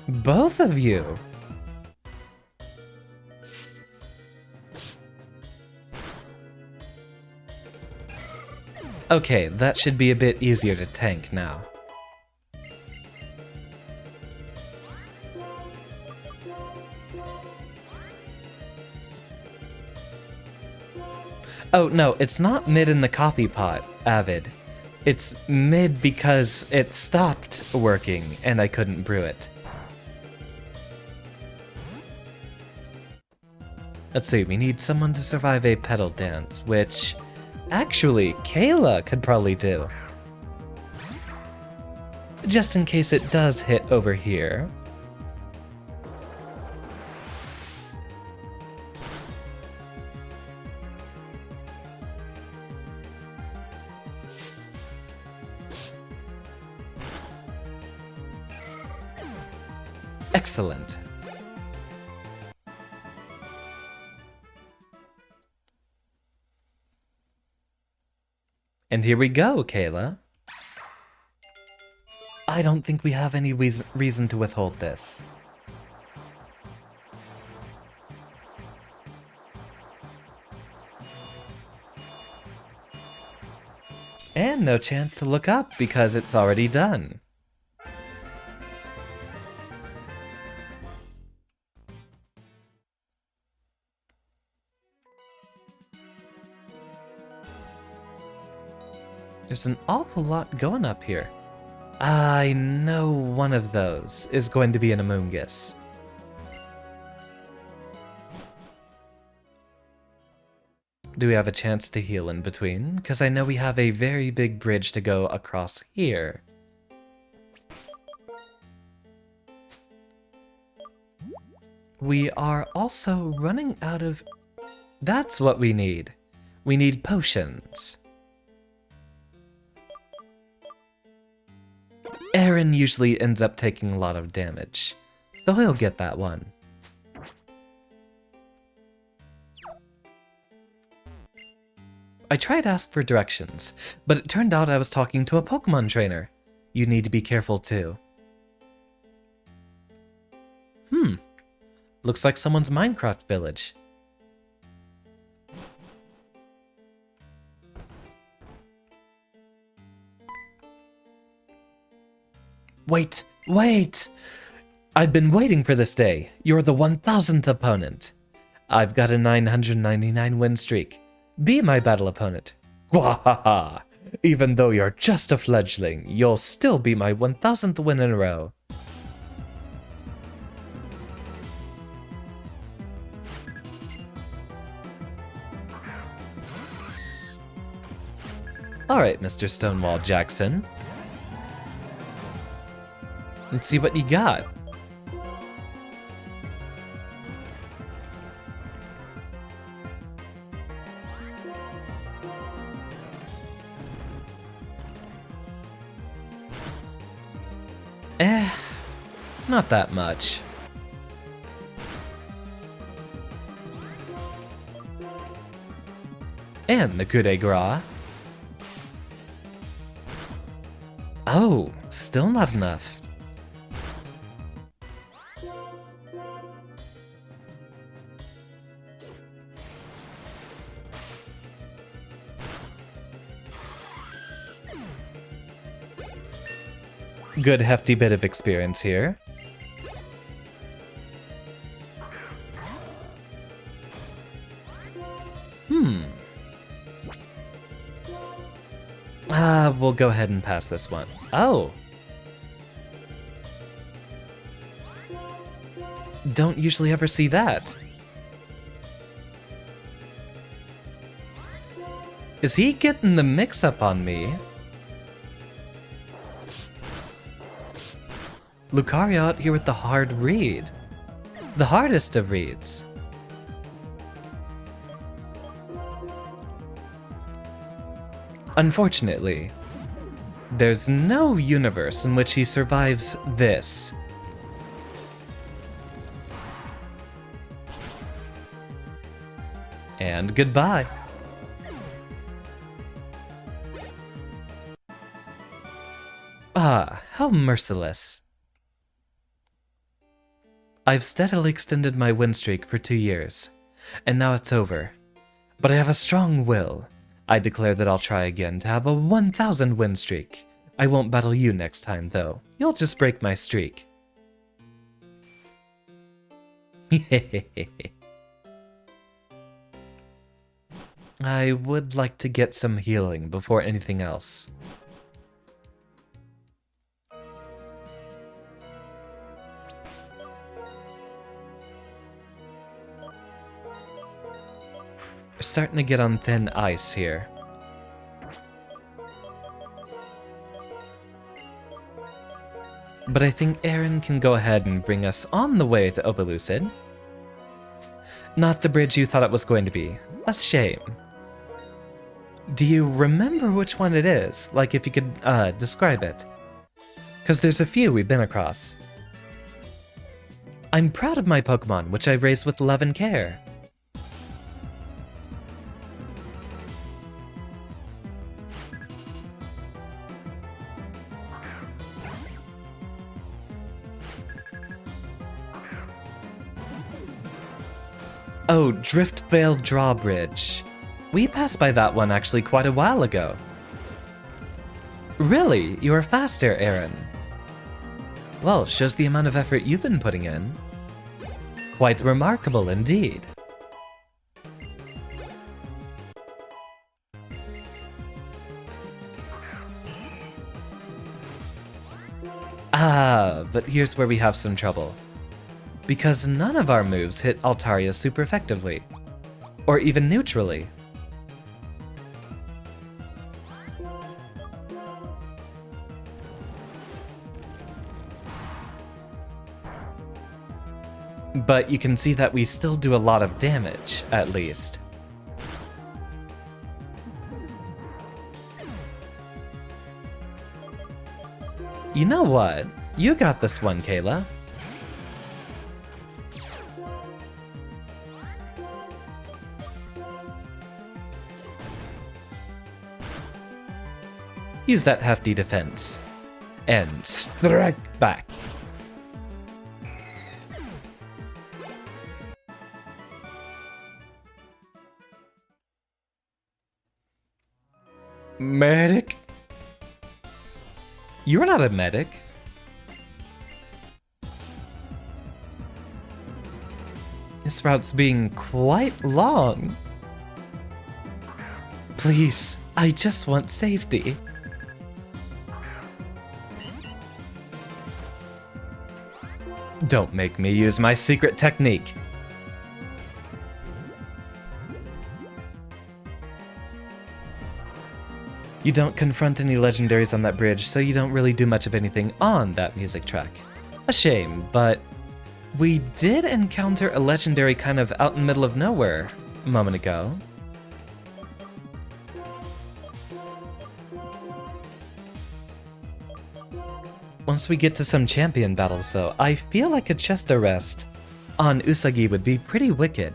Both of you. Okay, that should be a bit easier to tank now. Oh, no, it's not mid in the coffee pot, Avid. It's mid because it stopped working and I couldn't brew it. Let's see, we need someone to survive a pedal dance, which actually Kayla could probably do. Just in case it does hit over here. Excellent. And here we go, Kayla. I don't think we have any reason to withhold this. And no chance to look up because it's already done. There's an awful lot going up here. I know one of those is going to be an Amoongus. Do we have a chance to heal in between? Because I know we have a very big bridge to go across here. We are also running out of... That's what we need. We need potions. Aaron usually ends up taking a lot of damage, so he'll get that one. I tried to ask for directions, but it turned out I was talking to a Pokemon trainer. You need to be careful too. Looks like someone's Minecraft village. Wait! I've been waiting for this day. You're the 1000th opponent. I've got a 999 win streak. Be my battle opponent. Gwahaha! Even though you're just a fledgling, you'll still be my 1000th win in a row. Alright, Mr. Stonewall Jackson. Let's see what you got. Not that much. And the coup de grace. Oh, still not enough. Good hefty bit of experience here. We'll go ahead and pass this one. Oh! Don't usually ever see that. Is he getting the mix-up on me? Lucario out here with the hard read. The hardest of reads. Unfortunately, there's no universe in which he survives this. And goodbye. Ah, how merciless. I've steadily extended my win streak for 2 years, and now it's over. But I have a strong will, I declare that I'll try again to have a 1,000 win streak. I won't battle you next time, though. You'll just break my streak. I would like to get some healing before anything else. We're starting to get on thin ice here. But I think Aaron can go ahead and bring us on the way to Opelucid. Not the bridge you thought it was going to be. A shame. Do you remember which one it is? Like, if you could describe it. Because there's a few we've been across. I'm proud of my Pokemon, which I've raised with love and care. Oh, Driftvale Drawbridge. We passed by that one actually quite a while ago. Really? You are faster, Aaron. Well, shows the amount of effort you've been putting in. Quite remarkable indeed. But here's where we have some trouble. Because none of our moves hit Altaria super effectively. Or even neutrally. But you can see that we still do a lot of damage, at least. You know what? You got this one, Kayla. Use that hefty defense. And strike back. Medic? You're not a medic. This route's being quite long. Please, I just want safety. Don't make me use my secret technique. You don't confront any legendaries on that bridge, so you don't really do much of anything on that music track. A shame, but we did encounter a legendary kind of out in the middle of nowhere a moment ago. Once we get to some champion battles though, I feel like a chest arrest on Usagi would be pretty wicked.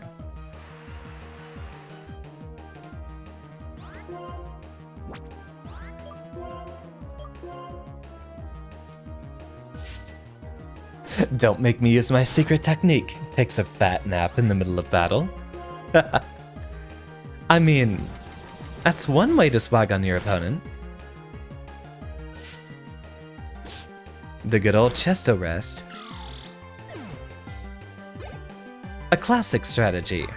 Don't make me use my secret technique. Takes a fat nap in the middle of battle. I mean, that's one way to swag on your opponent. The good old chest arrest. A classic strategy.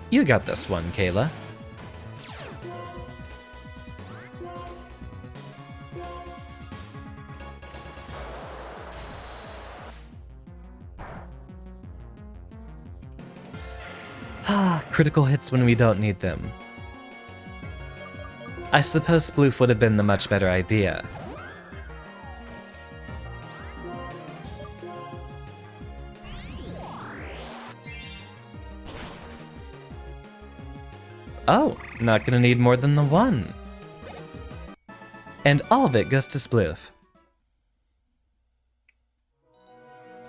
You got this one, Kayla. Critical hits when we don't need them. I suppose Sploof would have been the much better idea. Oh, not gonna need more than the one. And all of it goes to Sploof.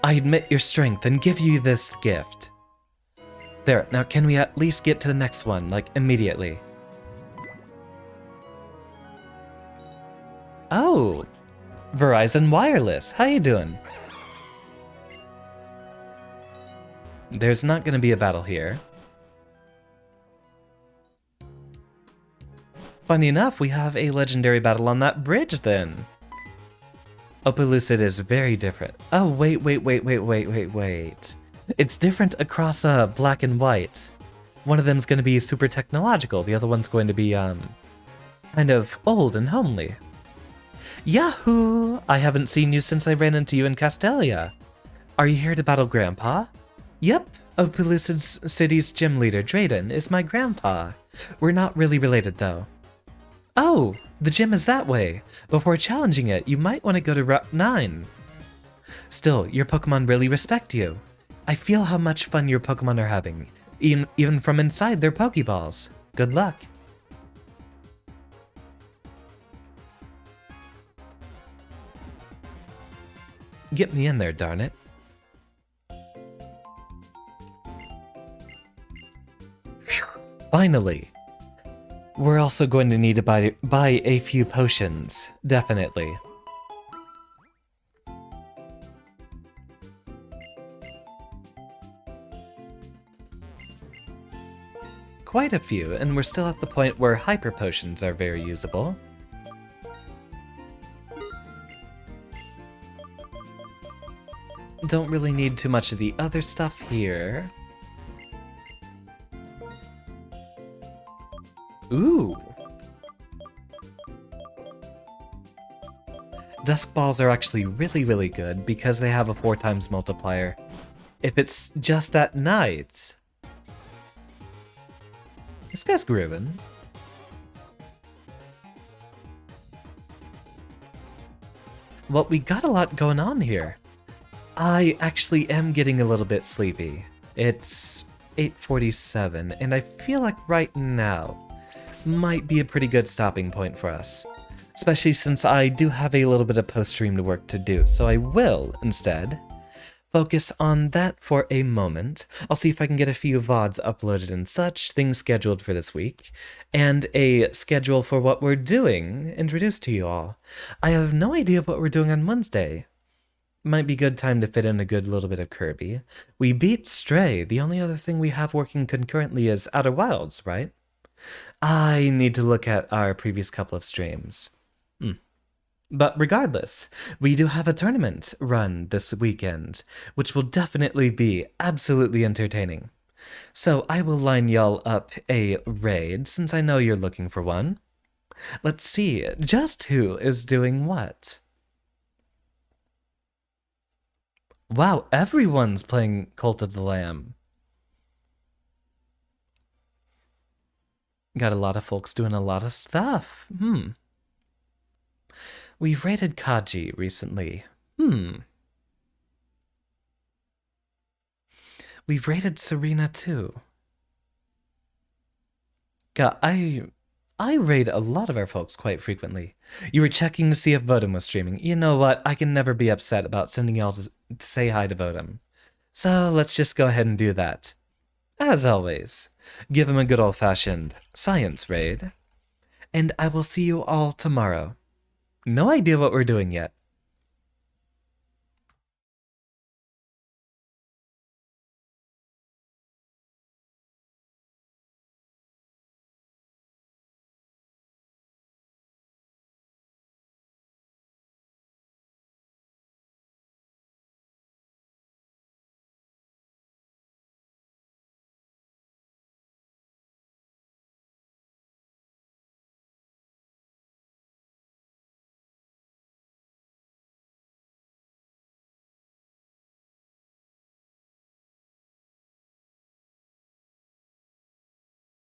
I admit your strength and give you this gift. There, now can we at least get to the next one, like, immediately? Oh, Verizon Wireless. How you doing? There's not gonna be a battle here. Funny enough, we have a legendary battle on that bridge then. Opelucid is very different. Oh, wait. It's different across black and white. One of them's gonna be super technological, the other one's going to be, kind of old and homely. Yahoo! I haven't seen you since I ran into you in Castelia. Are you here to battle Grandpa? Yep, Opelucid City's gym leader, Drayden, is my grandpa. We're not really related, though. Oh, the gym is that way. Before challenging it, you might want to go to Route 9. Still, your Pokemon really respect you. I feel how much fun your Pokemon are having, even from inside their Pokeballs. Good luck. Get me in there, darn it. Phew, finally. We're also going to need to buy a few potions, definitely. Quite a few, and we're still at the point where hyper potions are very usable. Don't really need too much of the other stuff here. Ooh! Dusk Balls are actually really good because they have a 4 times multiplier. If it's just at night... This guy's groovin'. Well, we got a lot going on here. I actually am getting a little bit sleepy. It's 8:47, and I feel like right now might be a pretty good stopping point for us. Especially since I do have a little bit of post-stream work to do, so I will, instead, focus on that for a moment. I'll see if I can get a few VODs uploaded and such, things scheduled for this week, and a schedule for what we're doing introduced to you all. I have no idea what we're doing on Wednesday. Might be good time to fit in a good little bit of Kirby. We beat Stray. The only other thing we have working concurrently is Outer Wilds, right? I need to look at our previous couple of streams. But regardless, we do have a tournament run this weekend, which will definitely be absolutely entertaining. So I will line y'all up a raid, since I know you're looking for one. Let's see, just who is doing what? Wow, everyone's playing Cult of the Lamb. Got a lot of folks doing a lot of stuff. We raided Kaji recently. We've raided Serena too. God, I raid a lot of our folks quite frequently. You were checking to see if Vodem was streaming. You know what? I can never be upset about sending y'all to say hi to Vodem. So let's just go ahead and do that. As always, give him a good old-fashioned science raid. And I will see you all tomorrow. No idea what we're doing yet.